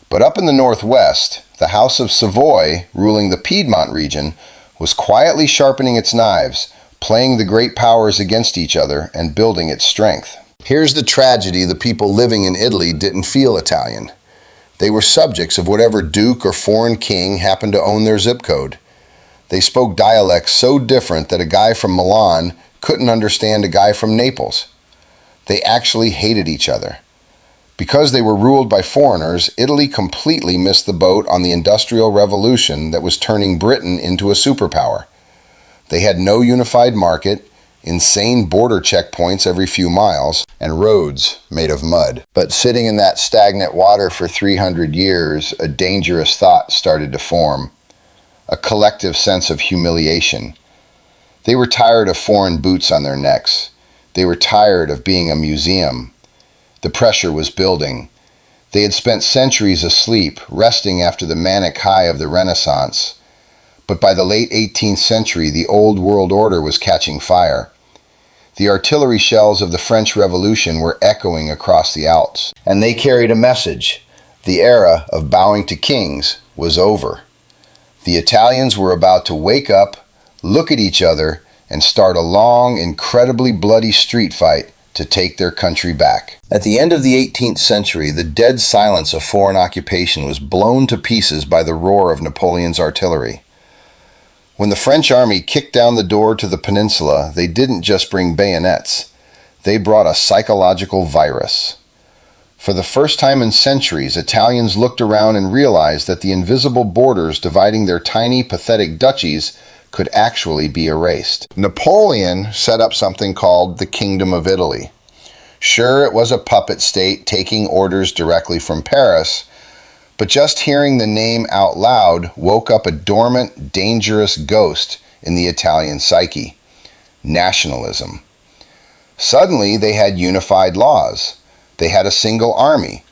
But up in the northwest, the House of Savoy, ruling the Piedmont region, was quietly sharpening its knives, playing the great powers against each other and building its strength. Here's the tragedy: the people living in Italy didn't feel Italian. They were subjects of whatever duke or foreign king happened to own their zip code. They spoke dialects so different that a guy from Milan couldn't understand a guy from Naples. They actually hated each other. Because they were ruled by foreigners, Italy completely missed the boat on the Industrial Revolution that was turning Britain into a superpower. They had no unified market, insane border checkpoints every few miles, and roads made of mud. But sitting in that stagnant water for 300 years, a dangerous thought started to form. A collective sense of humiliation. They were tired of foreign boots on their necks. They were tired of being a museum. The pressure was building. They had spent centuries asleep, resting after the manic high of the Renaissance. But by the late 18th century, the old world order was catching fire. The artillery shells of the French Revolution were echoing across the Alps, and they carried a message. The era of bowing to kings was over. The Italians were about to wake up, look at each other, and start a long, incredibly bloody street fight to take their country back. At the end of the 18th century, the dead silence of foreign occupation was blown to pieces by the roar of Napoleon's artillery. When the French army kicked down the door to the peninsula, they didn't just bring bayonets. They brought a psychological virus. For the first time in centuries, Italians looked around and realized that the invisible borders dividing their tiny, pathetic duchies could actually be erased. Napoleon set up something called the Kingdom of Italy. Sure, it was a puppet state taking orders directly from Paris, but just hearing the name out loud woke up a dormant, dangerous ghost in the Italian psyche: nationalism. Suddenly, they had unified laws. They had a single army.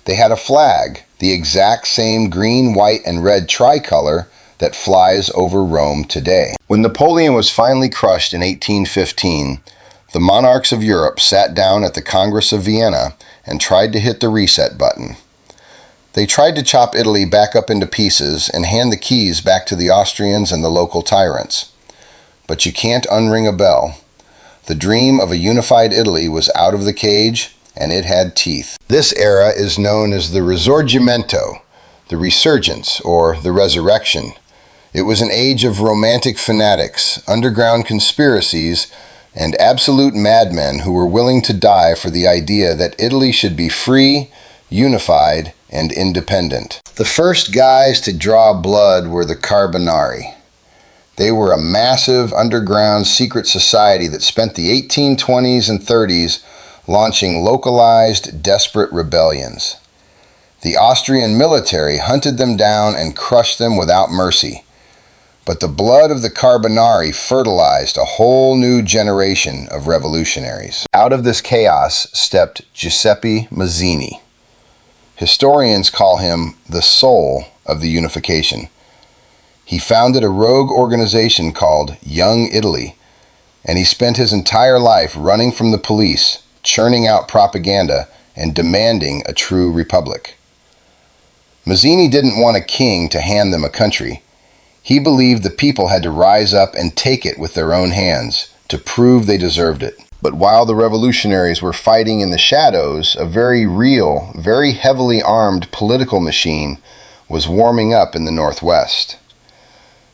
They had a flag, the exact same green, white, and red tricolor that flies over Rome today. When Napoleon was finally crushed in 1815, the monarchs of Europe sat down at the Congress of Vienna and tried to hit the reset button. They tried to chop Italy back up into pieces and hand the keys back to the Austrians and the local tyrants. But you can't unring a bell. The dream of a unified Italy was out of the cage, and it had teeth. This era is known as the Risorgimento, the resurgence, or the resurrection. It was an age of romantic fanatics, underground conspiracies, and absolute madmen who were willing to die for the idea that Italy should be free, unified, and independent. The first guys to draw blood were the Carbonari. They were a massive underground secret society that spent the 1820s and 30s launching localized, desperate rebellions. The Austrian military hunted them down and crushed them without mercy. But the blood of the Carbonari fertilized a whole new generation of revolutionaries. Out of this chaos stepped Giuseppe Mazzini. Historians call him the soul of the unification. He founded a rogue organization called Young Italy, and he spent his entire life running from the police, churning out propaganda, and demanding a true republic. Mazzini didn't want a king to hand them a country. He believed the people had to rise up and take it with their own hands to prove they deserved it. But while the revolutionaries were fighting in the shadows, a very real, very heavily armed political machine was warming up in the northwest.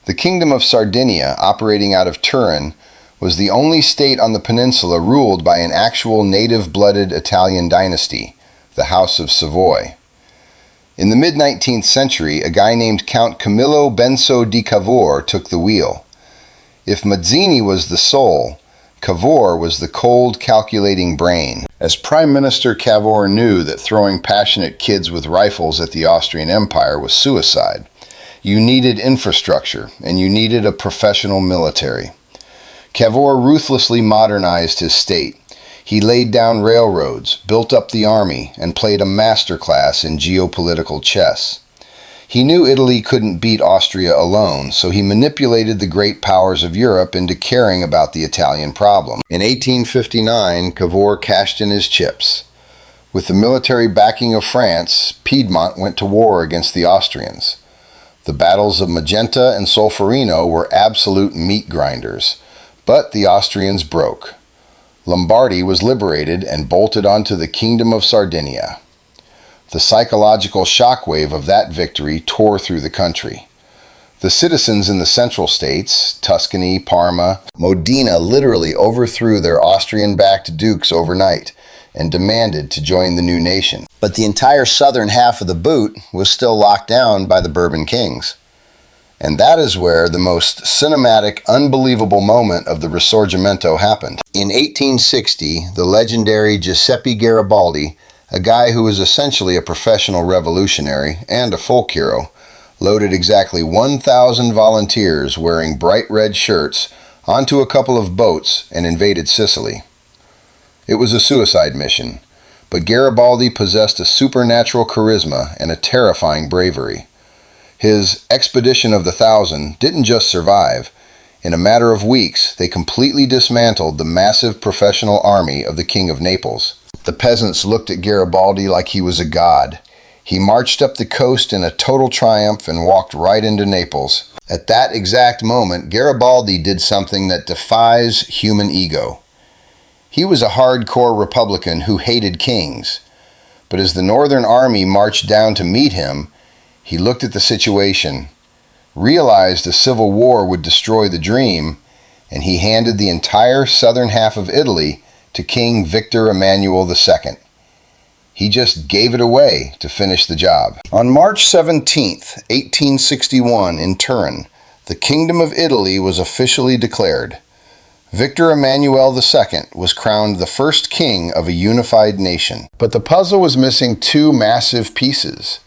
The Kingdom of Sardinia, operating out of Turin, was the only state on the peninsula ruled by an actual native-blooded Italian dynasty, the House of Savoy. In the mid-19th century, a guy named Count Camillo Benso di Cavour took the wheel. If Mazzini was the soul, Cavour was the cold, calculating brain. As Prime Minister, Cavour knew that throwing passionate kids with rifles at the Austrian Empire was suicide. You needed infrastructure, and you needed a professional military. Cavour ruthlessly modernized his state. He laid down railroads, built up the army, and played a masterclass in geopolitical chess. He knew Italy couldn't beat Austria alone, so he manipulated the great powers of Europe into caring about the Italian problem. In 1859, Cavour cashed in his chips. With the military backing of France, Piedmont went to war against the Austrians. The battles of Magenta and Solferino were absolute meat grinders, but the Austrians broke. Lombardy was liberated and bolted onto the Kingdom of Sardinia. The psychological shockwave of that victory tore through the country. The citizens in the central states, Tuscany, Parma, Modena, literally overthrew their Austrian-backed dukes overnight and demanded to join the new nation. But the entire southern half of the boot was still locked down by the Bourbon kings. And that is where the most cinematic, unbelievable moment of the Risorgimento happened. In 1860, the legendary Giuseppe Garibaldi, a guy who was essentially a professional revolutionary and a folk hero, loaded exactly 1,000 volunteers wearing bright red shirts onto a couple of boats and invaded Sicily. It was a suicide mission, but Garibaldi possessed a supernatural charisma and a terrifying bravery. His Expedition of the Thousand didn't just survive. In a matter of weeks, they completely dismantled the massive professional army of the King of Naples. The peasants looked at Garibaldi like he was a god. He marched up the coast in a total triumph and walked right into Naples. At that exact moment, Garibaldi did something that defies human ego. He was a hardcore Republican who hated kings. But as the Northern Army marched down to meet him, he looked at the situation, realized a civil war would destroy the dream, and he handed the entire southern half of Italy to King Victor Emmanuel II. He just gave it away to finish the job. On March 17, 1861, in Turin, the Kingdom of Italy was officially declared. Victor Emmanuel II was crowned the first king of a unified nation. But the puzzle was missing two massive pieces.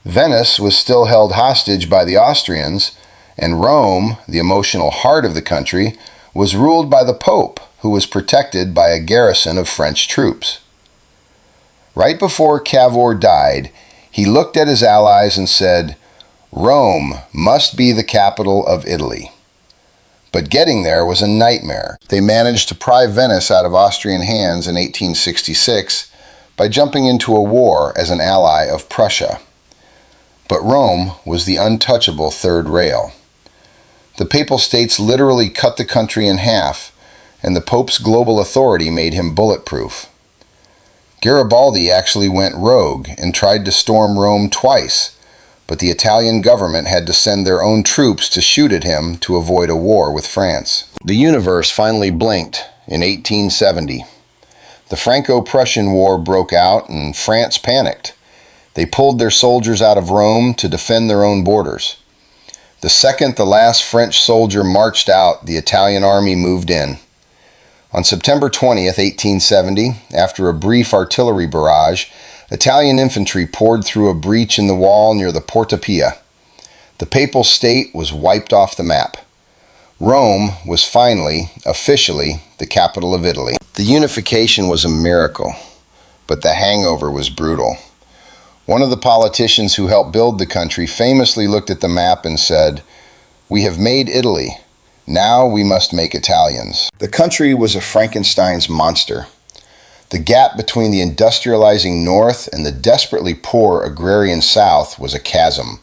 Venice was still held hostage by the Austrians, and Rome, the emotional heart of the country, was ruled by the Pope, who was protected by a garrison of French troops. Right before Cavour died, he looked at his allies and said, "Rome must be the capital of Italy." But getting there was a nightmare. They managed to pry Venice out of Austrian hands in 1866 by jumping into a war as an ally of Prussia. But Rome was the untouchable third rail. The Papal States literally cut the country in half, and the Pope's global authority made him bulletproof. Garibaldi actually went rogue and tried to storm Rome twice, but the Italian government had to send their own troops to shoot at him to avoid a war with France. The universe finally blinked in 1870. The Franco-Prussian War broke out and France panicked. They pulled their soldiers out of Rome to defend their own borders. The second the last French soldier marched out, the Italian army moved in. On September 20th, 1870, after a brief artillery barrage, Italian infantry poured through a breach in the wall near the Porta Pia. The Papal State was wiped off the map. Rome was finally, officially, the capital of Italy. The unification was a miracle, but the hangover was brutal. One of the politicians who helped build the country famously looked at the map and said, "We have made Italy. Now we must make Italians." The country was a Frankenstein's monster. The gap between the industrializing North and the desperately poor agrarian South was a chasm.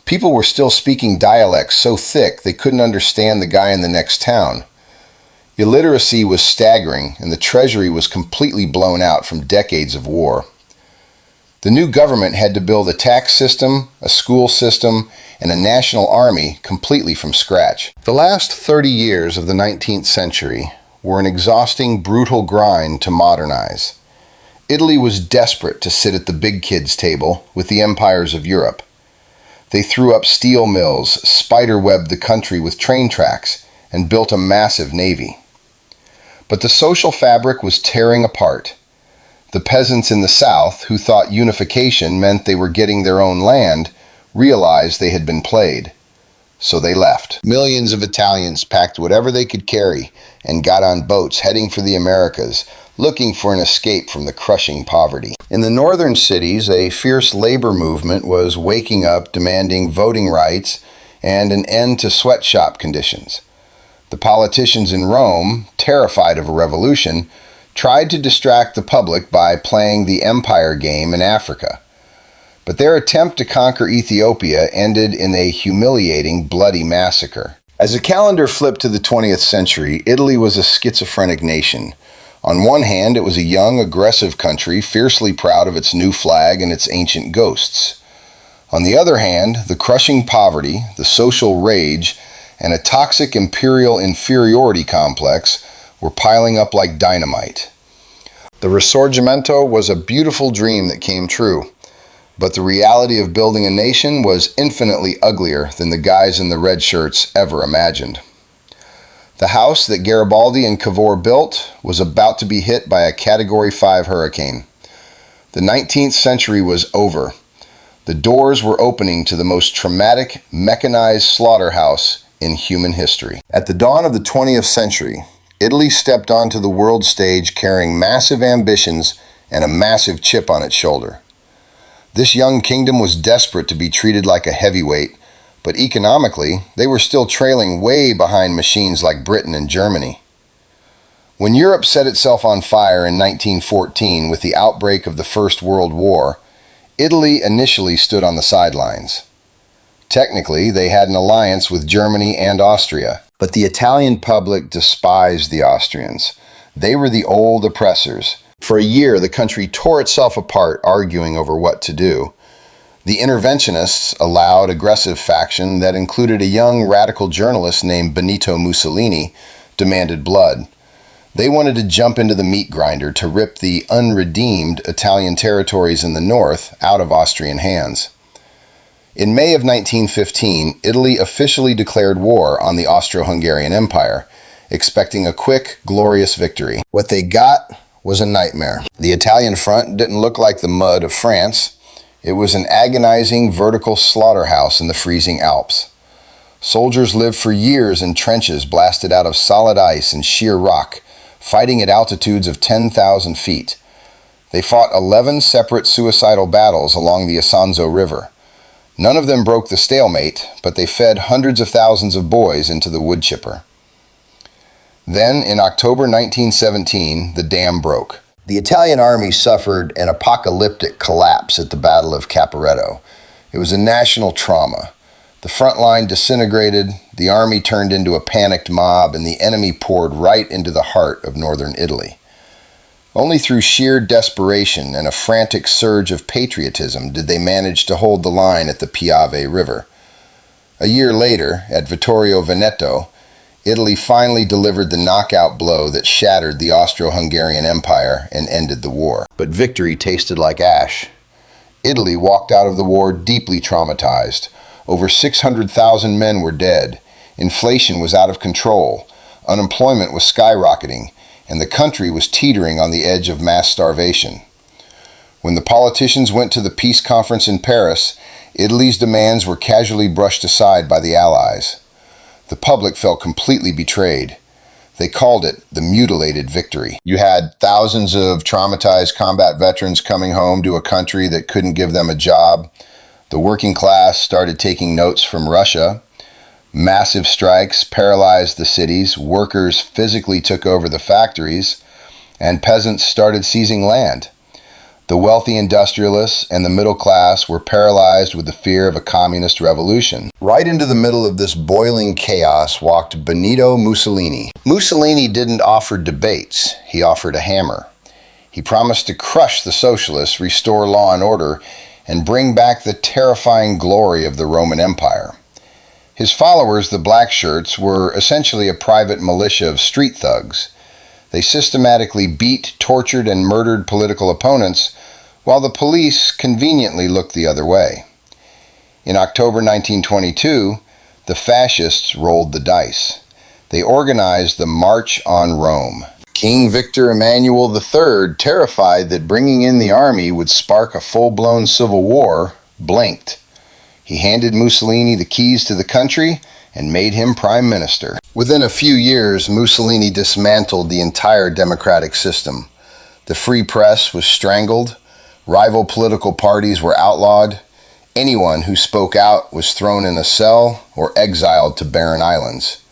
People were still speaking dialects so thick they couldn't understand the guy in the next town. Illiteracy was staggering, and the treasury was completely blown out from decades of war. The new government had to build a tax system, a school system, and a national army completely from scratch. The last 30 years of the 19th century were an exhausting, brutal grind to modernize. Italy was desperate to sit at the big kids' table with the empires of Europe. They threw up steel mills, spider-webbed the country with train tracks, and built a massive navy. But the social fabric was tearing apart. The peasants in the south, who thought unification meant they were getting their own land, realized they had been played. So they left. Millions of Italians packed whatever they could carry and got on boats heading for the Americas, looking for an escape from the crushing poverty. In the northern cities, a fierce labor movement was waking up, demanding voting rights and an end to sweatshop conditions. The politicians in Rome, terrified of a revolution, tried to distract the public by playing the empire game in Africa. But their attempt to conquer Ethiopia ended in a humiliating, bloody massacre. As the calendar flipped to the 20th century, Italy was a schizophrenic nation. On one hand, it was a young, aggressive country, fiercely proud of its new flag and its ancient ghosts. On the other hand, the crushing poverty, the social rage, and a toxic imperial inferiority complex were piling up like dynamite. The Risorgimento was a beautiful dream that came true. But the reality of building a nation was infinitely uglier than the guys in the red shirts ever imagined. The house that Garibaldi and Cavour built was about to be hit by a Category 5 hurricane. The 19th century was over. The doors were opening to the most traumatic, mechanized slaughterhouse in human history. At the dawn of the 20th century, Italy stepped onto the world stage carrying massive ambitions and a massive chip on its shoulder. This young kingdom was desperate to be treated like a heavyweight, but economically, they were still trailing way behind machines like Britain and Germany. When Europe set itself on fire in 1914 with the outbreak of the First World War, Italy initially stood on the sidelines. Technically, they had an alliance with Germany and Austria, but the Italian public despised the Austrians. They were the old oppressors. For a year, the country tore itself apart, arguing over what to do. The interventionists, a loud, aggressive faction that included a young radical journalist named Benito Mussolini, demanded blood. They wanted to jump into the meat grinder to rip the unredeemed Italian territories in the north out of Austrian hands. In May of 1915, Italy officially declared war on the Austro-Hungarian Empire, expecting a quick, glorious victory. What they got was a nightmare. The Italian front didn't look like the mud of France. It was an agonizing vertical slaughterhouse in the freezing Alps. Soldiers lived for years in trenches blasted out of solid ice and sheer rock, fighting at altitudes of 10,000 feet. They fought 11 separate suicidal battles along the Isonzo River. None of them broke the stalemate, but they fed hundreds of thousands of boys into the wood chipper. Then, in October 1917, the dam broke. The Italian army suffered an apocalyptic collapse at the Battle of Caporetto. It was a national trauma. The front line disintegrated, the army turned into a panicked mob, and the enemy poured right into the heart of northern Italy. Only through sheer desperation and a frantic surge of patriotism did they manage to hold the line at the Piave River. A year later, at Vittorio Veneto, Italy finally delivered the knockout blow that shattered the Austro-Hungarian Empire and ended the war. But victory tasted like ash. Italy walked out of the war deeply traumatized. Over 600,000 men were dead. Inflation was out of control. Unemployment was skyrocketing, and the country was teetering on the edge of mass starvation. When the politicians went to the peace conference in Paris, Italy's demands were casually brushed aside by the Allies. The public felt completely betrayed. They called it the mutilated victory. You had thousands of traumatized combat veterans coming home to a country that couldn't give them a job. The working class started taking notes from Russia. Massive strikes paralyzed the cities. Workers physically took over the factories, and peasants started seizing land. The wealthy industrialists and the middle class were paralyzed with the fear of a communist revolution. Right into the middle of this boiling chaos walked Benito Mussolini. Mussolini didn't offer debates, he offered a hammer. He promised to crush the socialists, restore law and order, and bring back the terrifying glory of the Roman Empire. His followers, the black shirts, were essentially a private militia of street thugs. They systematically beat, tortured, and murdered political opponents, while the police conveniently looked the other way. In October 1922, the fascists rolled the dice. They organized the March on Rome. King Victor Emmanuel III, terrified that bringing in the army would spark a full-blown civil war, blinked. He handed Mussolini the keys to the country and made him prime minister. Within a few years, Mussolini dismantled the entire democratic system. The free press was strangled, rival political parties were outlawed, anyone who spoke out was thrown in a cell or exiled to barren islands.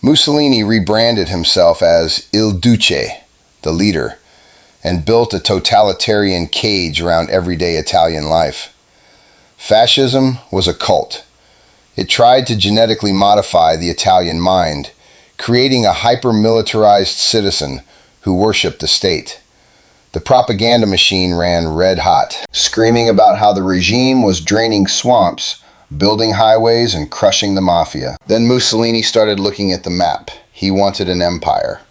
Mussolini rebranded himself as Il Duce, the leader, and built a totalitarian cage around everyday Italian life. Fascism was a cult. It tried to genetically modify the Italian mind, creating a hyper-militarized citizen who worshipped the state. The propaganda machine ran red hot, screaming about how the regime was draining swamps, building highways, and crushing the mafia. Then Mussolini started looking at the map. He wanted an empire.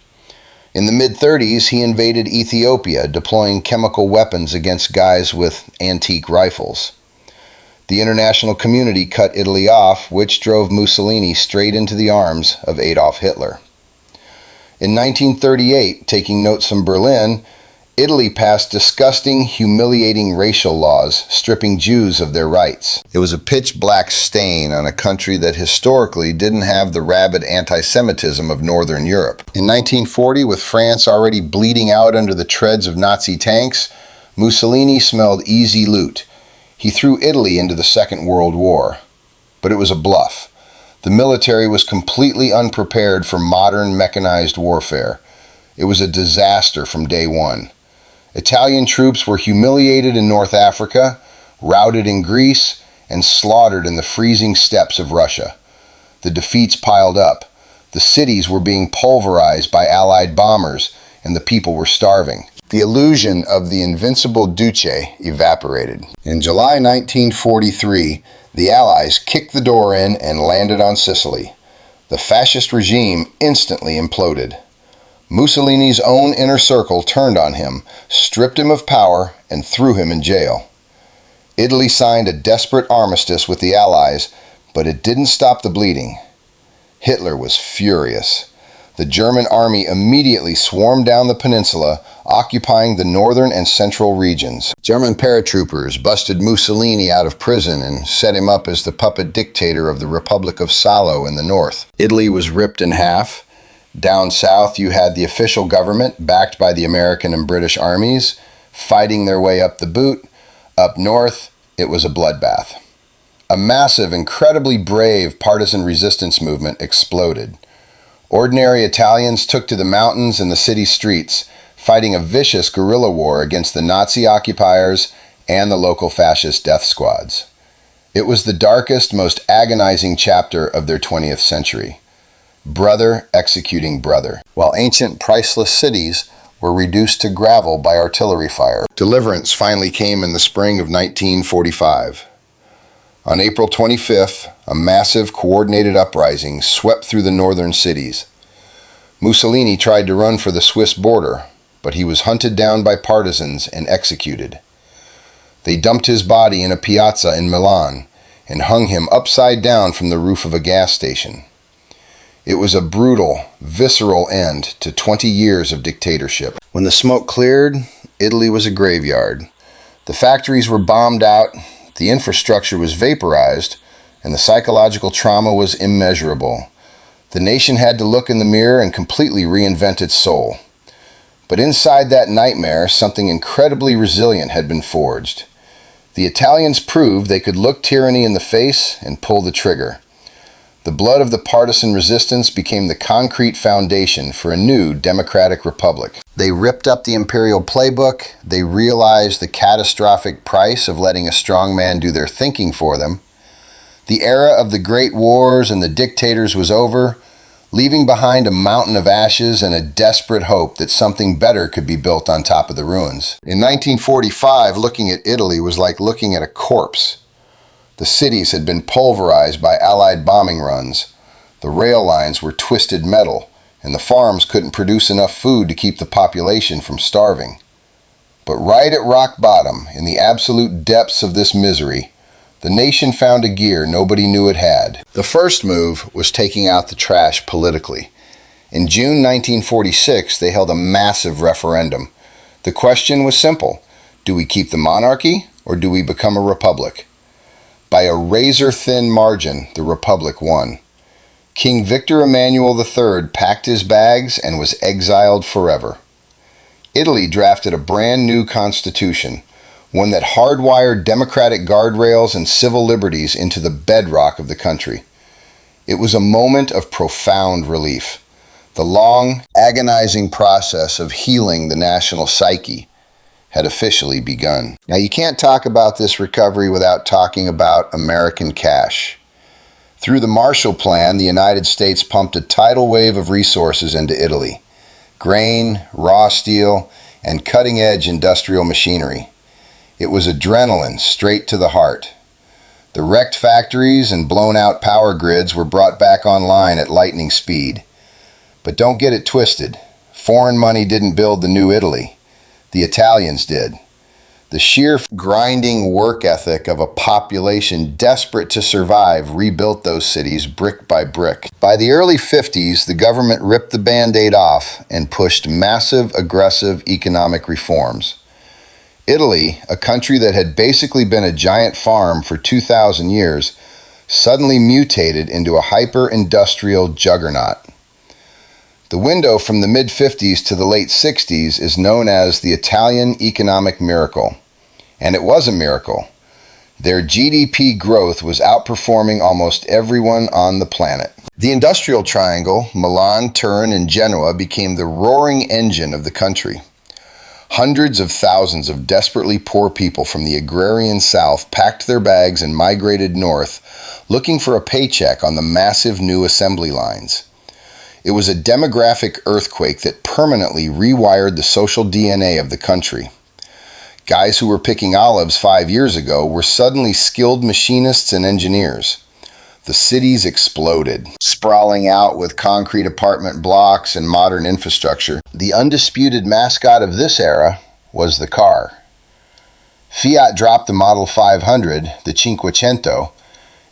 In the mid-30s, he invaded Ethiopia, deploying chemical weapons against guys with antique rifles. The international community cut Italy off, which drove Mussolini straight into the arms of Adolf Hitler. In 1938, taking notes from Berlin, Italy passed disgusting, humiliating racial laws, stripping Jews of their rights. It was a pitch-black stain on a country that historically didn't have the rabid anti-Semitism of Northern Europe. In 1940, with France already bleeding out under the treads of Nazi tanks, Mussolini smelled easy loot. He threw Italy into the Second World War. But it was a bluff. The military was completely unprepared for modern mechanized warfare. It was a disaster from day one. Italian troops were humiliated in North Africa, routed in Greece, and slaughtered in the freezing steppes of Russia. The defeats piled up. The cities were being pulverized by Allied bombers, and the people were starving. The illusion of the invincible Duce evaporated. In July 1943, the Allies kicked the door in and landed on Sicily. The fascist regime instantly imploded. Mussolini's own inner circle turned on him, stripped him of power, and threw him in jail. Italy signed a desperate armistice with the Allies, but it didn't stop the bleeding. Hitler was furious. The German army immediately swarmed down the peninsula, occupying the northern and central regions. German paratroopers busted Mussolini out of prison and set him up as the puppet dictator of the Republic of Salo in the north. Italy was ripped in half. Down south, you had the official government, backed by the American and British armies, fighting their way up the boot. Up north, it was a bloodbath. A massive, incredibly brave partisan resistance movement exploded. Ordinary Italians took to the mountains and the city streets, fighting a vicious guerrilla war against the Nazi occupiers and the local fascist death squads. It was the darkest, most agonizing chapter of their 20th century. Brother executing brother, while ancient priceless cities were reduced to gravel by artillery fire. Deliverance finally came in the spring of 1945. On April 25th, a massive coordinated uprising swept through the northern cities. Mussolini tried to run for the Swiss border, but he was hunted down by partisans and executed. They dumped his body in a piazza in Milan and hung him upside down from the roof of a gas station. It was a brutal, visceral end to 20 years of dictatorship. When the smoke cleared, Italy was a graveyard. The factories were bombed out, the infrastructure was vaporized, and the psychological trauma was immeasurable. The nation had to look in the mirror and completely reinvent its soul. But inside that nightmare, something incredibly resilient had been forged. The Italians proved they could look tyranny in the face and pull the trigger. The blood of the partisan resistance became the concrete foundation for a new democratic republic. They ripped up the imperial playbook. They realized the catastrophic price of letting a strong man do their thinking for them. The era of the great wars and the dictators was over, leaving behind a mountain of ashes and a desperate hope that something better could be built on top of the ruins. In 1945, looking at Italy was like looking at a corpse. The cities had been pulverized by Allied bombing runs. The rail lines were twisted metal, and the farms couldn't produce enough food to keep the population from starving. But right at rock bottom, in the absolute depths of this misery, the nation found a gear nobody knew it had. The first move was taking out the trash politically. In June 1946, they held a massive referendum. The question was simple: do we keep the monarchy or do we become a republic? By a razor-thin margin, the republic won. King Victor Emmanuel III packed his bags and was exiled forever. Italy drafted a brand new constitution, one that hardwired democratic guardrails and civil liberties into the bedrock of the country. It was a moment of profound relief. The long, agonizing process of healing the national psyche had officially begun. Now, you can't talk about this recovery without talking about American cash. Through the Marshall Plan, the United States pumped a tidal wave of resources into Italy: grain, raw steel, and cutting-edge industrial machinery. It was adrenaline straight to the heart. The wrecked factories and blown-out power grids were brought back online at lightning speed. But don't get it twisted. Foreign money didn't build the new Italy. The Italians did. The sheer grinding work ethic of a population desperate to survive rebuilt those cities brick by brick. By the early 50s, the government ripped the Band-Aid off and pushed massive, aggressive economic reforms. Italy, a country that had basically been a giant farm for 2,000 years, suddenly mutated into a hyper-industrial juggernaut. The window from the mid-50s to the late 60s is known as the Italian economic miracle. And it was a miracle. Their GDP growth was outperforming almost everyone on the planet. The industrial triangle, Milan, Turin, and Genoa, became the roaring engine of the country. Hundreds of thousands of desperately poor people from the agrarian South packed their bags and migrated north, looking for a paycheck on the massive new assembly lines. It was a demographic earthquake that permanently rewired the social DNA of the country. Guys who were picking olives 5 years ago were suddenly skilled machinists and engineers. The cities exploded, sprawling out with concrete apartment blocks and modern infrastructure. The undisputed mascot of this era was the car. Fiat dropped the Model 500, the Cinquecento.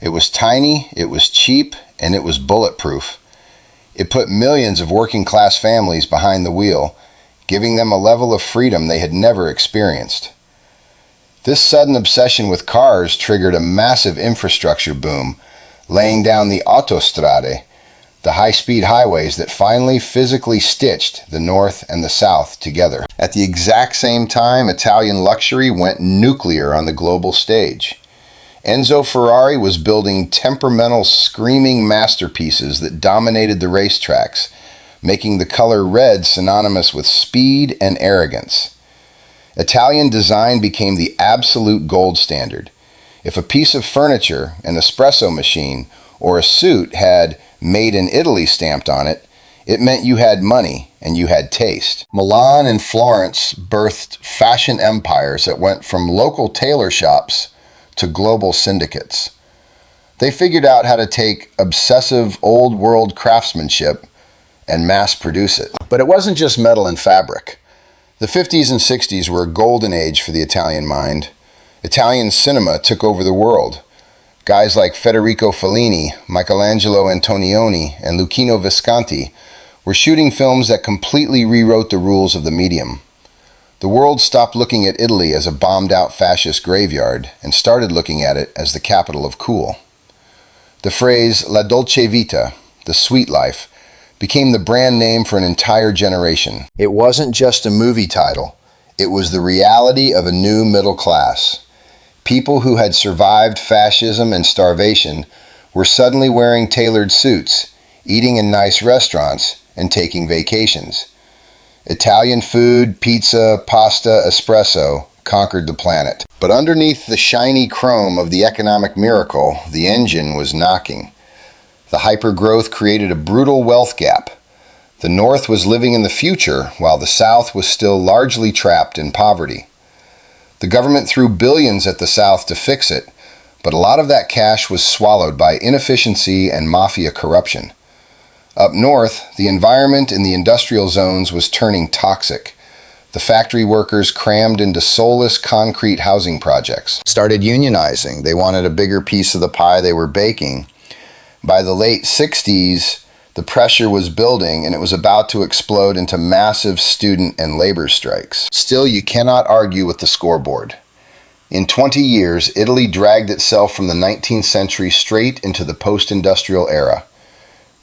It was tiny, it was cheap, and it was bulletproof. It put millions of working-class families behind the wheel, giving them a level of freedom they had never experienced. This sudden obsession with cars triggered a massive infrastructure boom, laying down the autostrade, the high-speed highways that finally physically stitched the North and the South together. At the exact same time, Italian luxury went nuclear on the global stage. Enzo Ferrari was building temperamental, screaming masterpieces that dominated the racetracks, making the color red synonymous with speed and arrogance. Italian design became the absolute gold standard. If a piece of furniture, an espresso machine, or a suit had "Made in Italy" stamped on it, it meant you had money and you had taste. Milan and Florence birthed fashion empires that went from local tailor shops to global syndicates. They figured out how to take obsessive old world craftsmanship and mass produce it. But it wasn't just metal and fabric. The 50s and 60s were a golden age for the Italian mind. Italian cinema took over the world. Guys like Federico Fellini, Michelangelo Antonioni, and Luchino Visconti were shooting films that completely rewrote the rules of the medium. The world stopped looking at Italy as a bombed-out fascist graveyard and started looking at it as the capital of cool. The phrase "la dolce vita," the sweet life, became the brand name for an entire generation. It wasn't just a movie title. It was the reality of a new middle class. People who had survived fascism and starvation were suddenly wearing tailored suits, eating in nice restaurants, and taking vacations. Italian food, pizza, pasta, espresso conquered the planet. But underneath the shiny chrome of the economic miracle, the engine was knocking. The hypergrowth created a brutal wealth gap. The North was living in the future, while the South was still largely trapped in poverty. The government threw billions at the South to fix it, but a lot of that cash was swallowed by inefficiency and mafia corruption. Up north, the environment in the industrial zones was turning toxic. The factory workers crammed into soulless concrete housing projects started unionizing. They wanted a bigger piece of the pie they were baking. By the late 60s, the pressure was building and it was about to explode into massive student and labor strikes. Still, you cannot argue with the scoreboard. In 20 years, Italy dragged itself from the 19th century straight into the post-industrial era.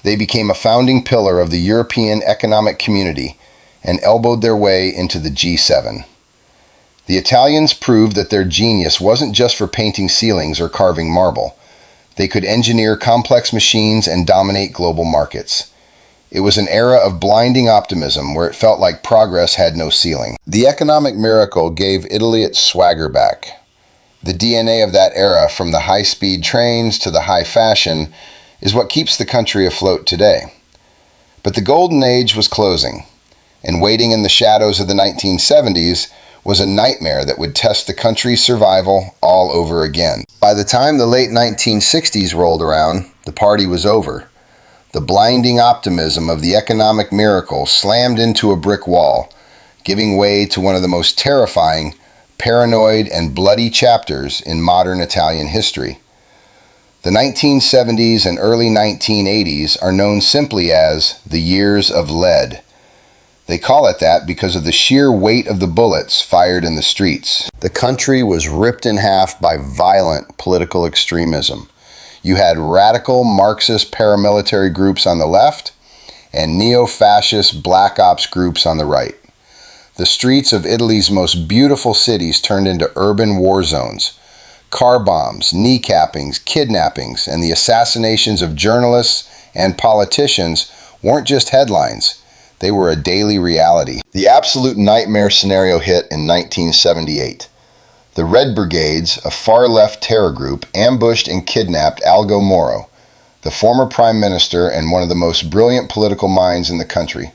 They became a founding pillar of the European Economic Community and elbowed their way into the G7. The Italians proved that their genius wasn't just for painting ceilings or carving marble. They could engineer complex machines and dominate global markets. It was an era of blinding optimism where it felt like progress had no ceiling. The economic miracle gave Italy its swagger back. The DNA of that era, from the high-speed trains to the high fashion, is what keeps the country afloat today. But the golden age was closing, and waiting in the shadows of the 1970s was a nightmare that would test the country's survival all over again. By the time the late 1960s rolled around, the party was over. The blinding optimism of the economic miracle slammed into a brick wall, giving way to one of the most terrifying, paranoid, and bloody chapters in modern Italian history. The 1970s and early 1980s are known simply as the years of lead. They call it that because of the sheer weight of the bullets fired in the streets. The country was ripped in half by violent political extremism. You had radical Marxist paramilitary groups on the left and neo-fascist black ops groups on the right. The streets of Italy's most beautiful cities turned into urban war zones. Car bombs, kneecappings, kidnappings, and the assassinations of journalists and politicians weren't just headlines. They were a daily reality. The absolute nightmare scenario hit in 1978. The Red Brigades, a far-left terror group, ambushed and kidnapped Aldo Moro, the former prime minister and one of the most brilliant political minds in the country.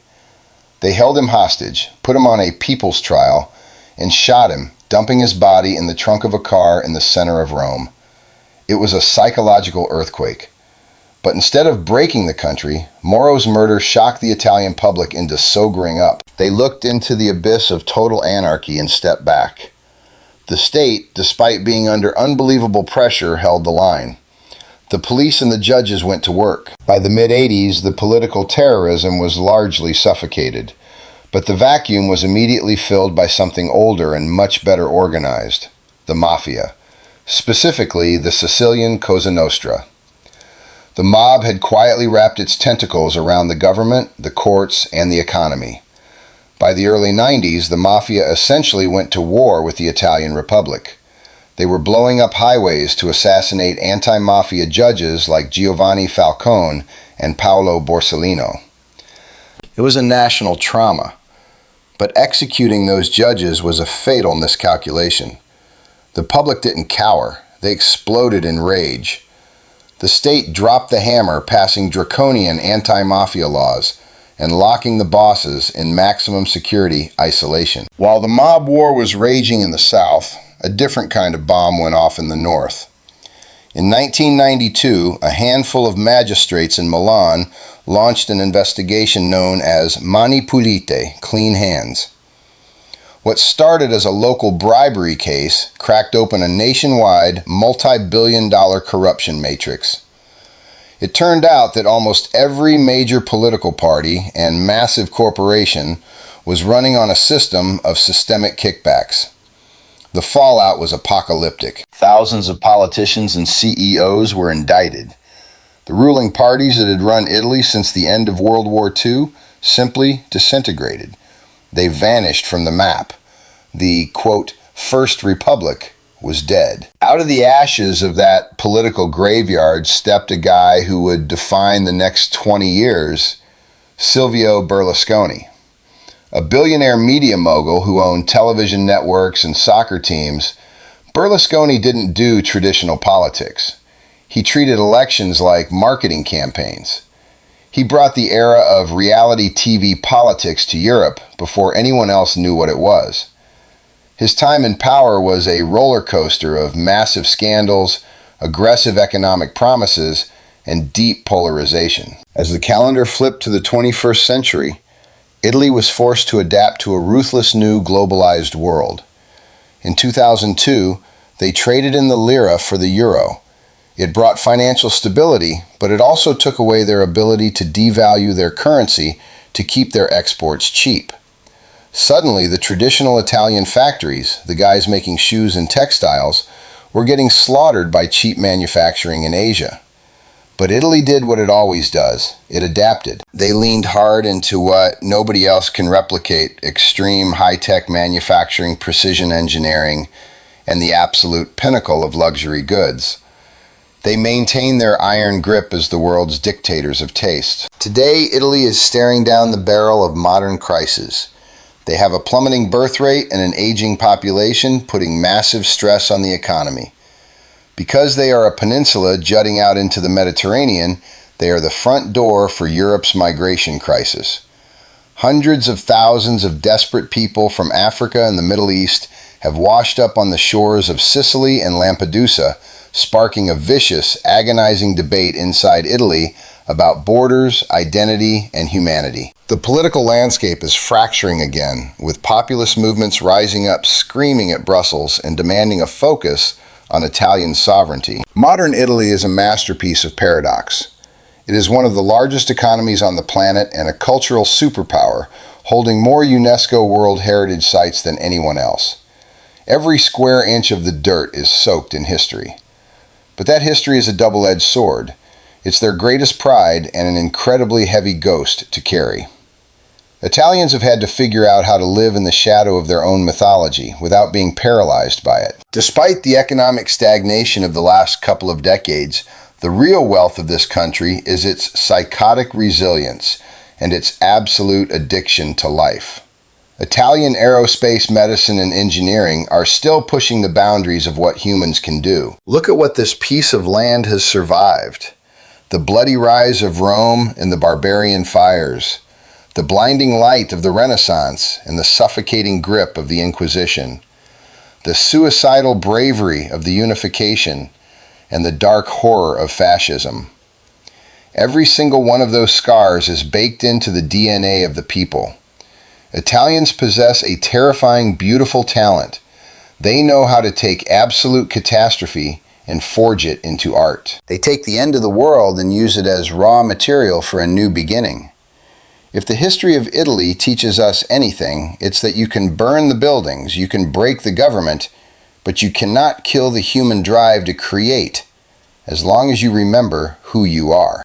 They held him hostage, put him on a people's trial, and shot him, dumping his body in the trunk of a car in the center of Rome. It was a psychological earthquake. But instead of breaking the country, Moro's murder shocked the Italian public into sobering up. They looked into the abyss of total anarchy and stepped back. The state, despite being under unbelievable pressure, held the line. The police and the judges went to work. By the mid-80s, the political terrorism was largely suffocated. But the vacuum was immediately filled by something older and much better organized, the mafia, specifically the Sicilian Cosa Nostra. The mob had quietly wrapped its tentacles around the government, the courts, and the economy. By the early 90s, the mafia essentially went to war with the Italian Republic. They were blowing up highways to assassinate anti-mafia judges like Giovanni Falcone and Paolo Borsellino. It was a national trauma, but executing those judges was a fatal miscalculation. The public didn't cower, they exploded in rage. The state dropped the hammer, passing draconian anti-mafia laws and locking the bosses in maximum security isolation. While the mob war was raging in the South, a different kind of bomb went off in the North. In 1992, a handful of magistrates in Milan launched an investigation known as Mani Pulite, clean hands. What started as a local bribery case cracked open a nationwide, multi-billion-dollar corruption matrix. It turned out that almost every major political party and massive corporation was running on a system of systemic kickbacks. The fallout was apocalyptic. Thousands of politicians and CEOs were indicted. The ruling parties that had run Italy since the end of World War II simply disintegrated. They vanished from the map. The, quote, First Republic was dead. Out of the ashes of that political graveyard stepped a guy who would define the next 20 years, Silvio Berlusconi. A billionaire media mogul who owned television networks and soccer teams, Berlusconi didn't do traditional politics. He treated elections like marketing campaigns. He brought the era of reality TV politics to Europe before anyone else knew what it was. His time in power was a roller coaster of massive scandals, aggressive economic promises, and deep polarization. As the calendar flipped to the 21st century, Italy was forced to adapt to a ruthless new globalized world. In 2002, they traded in the lira for the euro. It brought financial stability, but it also took away their ability to devalue their currency to keep their exports cheap. Suddenly, the traditional Italian factories, the guys making shoes and textiles, were getting slaughtered by cheap manufacturing in Asia. But Italy did what it always does. It adapted. They leaned hard into what nobody else can replicate: extreme high-tech manufacturing, precision engineering, and the absolute pinnacle of luxury goods. They maintain their iron grip as the world's dictators of taste. Today, Italy is staring down the barrel of modern crisis. They have a plummeting birth rate and an aging population, putting massive stress on the economy. Because they are a peninsula jutting out into the Mediterranean, they are the front door for Europe's migration crisis. Hundreds of thousands of desperate people from Africa and the Middle East have washed up on the shores of Sicily and Lampedusa, sparking a vicious, agonizing debate inside Italy about borders, identity, and humanity. The political landscape is fracturing again, with populist movements rising up, screaming at Brussels and demanding a focus on Italian sovereignty. Modern Italy is a masterpiece of paradox. It is one of the largest economies on the planet and a cultural superpower, holding more UNESCO World Heritage Sites than anyone else. Every square inch of the dirt is soaked in history. But that history is a double-edged sword. It's their greatest pride and an incredibly heavy ghost to carry. Italians have had to figure out how to live in the shadow of their own mythology without being paralyzed by it. Despite the economic stagnation of the last couple of decades, the real wealth of this country is its psychotic resilience and its absolute addiction to life. Italian aerospace, medicine, and engineering are still pushing the boundaries of what humans can do. Look at what this piece of land has survived. The bloody rise of Rome and the barbarian fires, the blinding light of the Renaissance and the suffocating grip of the Inquisition, the suicidal bravery of the Unification and the dark horror of fascism. Every single one of those scars is baked into the DNA of the people. Italians possess a terrifying, beautiful talent. They know how to take absolute catastrophe and forge it into art. They take the end of the world and use it as raw material for a new beginning. If the history of Italy teaches us anything, it's that you can burn the buildings, you can break the government, but you cannot kill the human drive to create, as long as you remember who you are.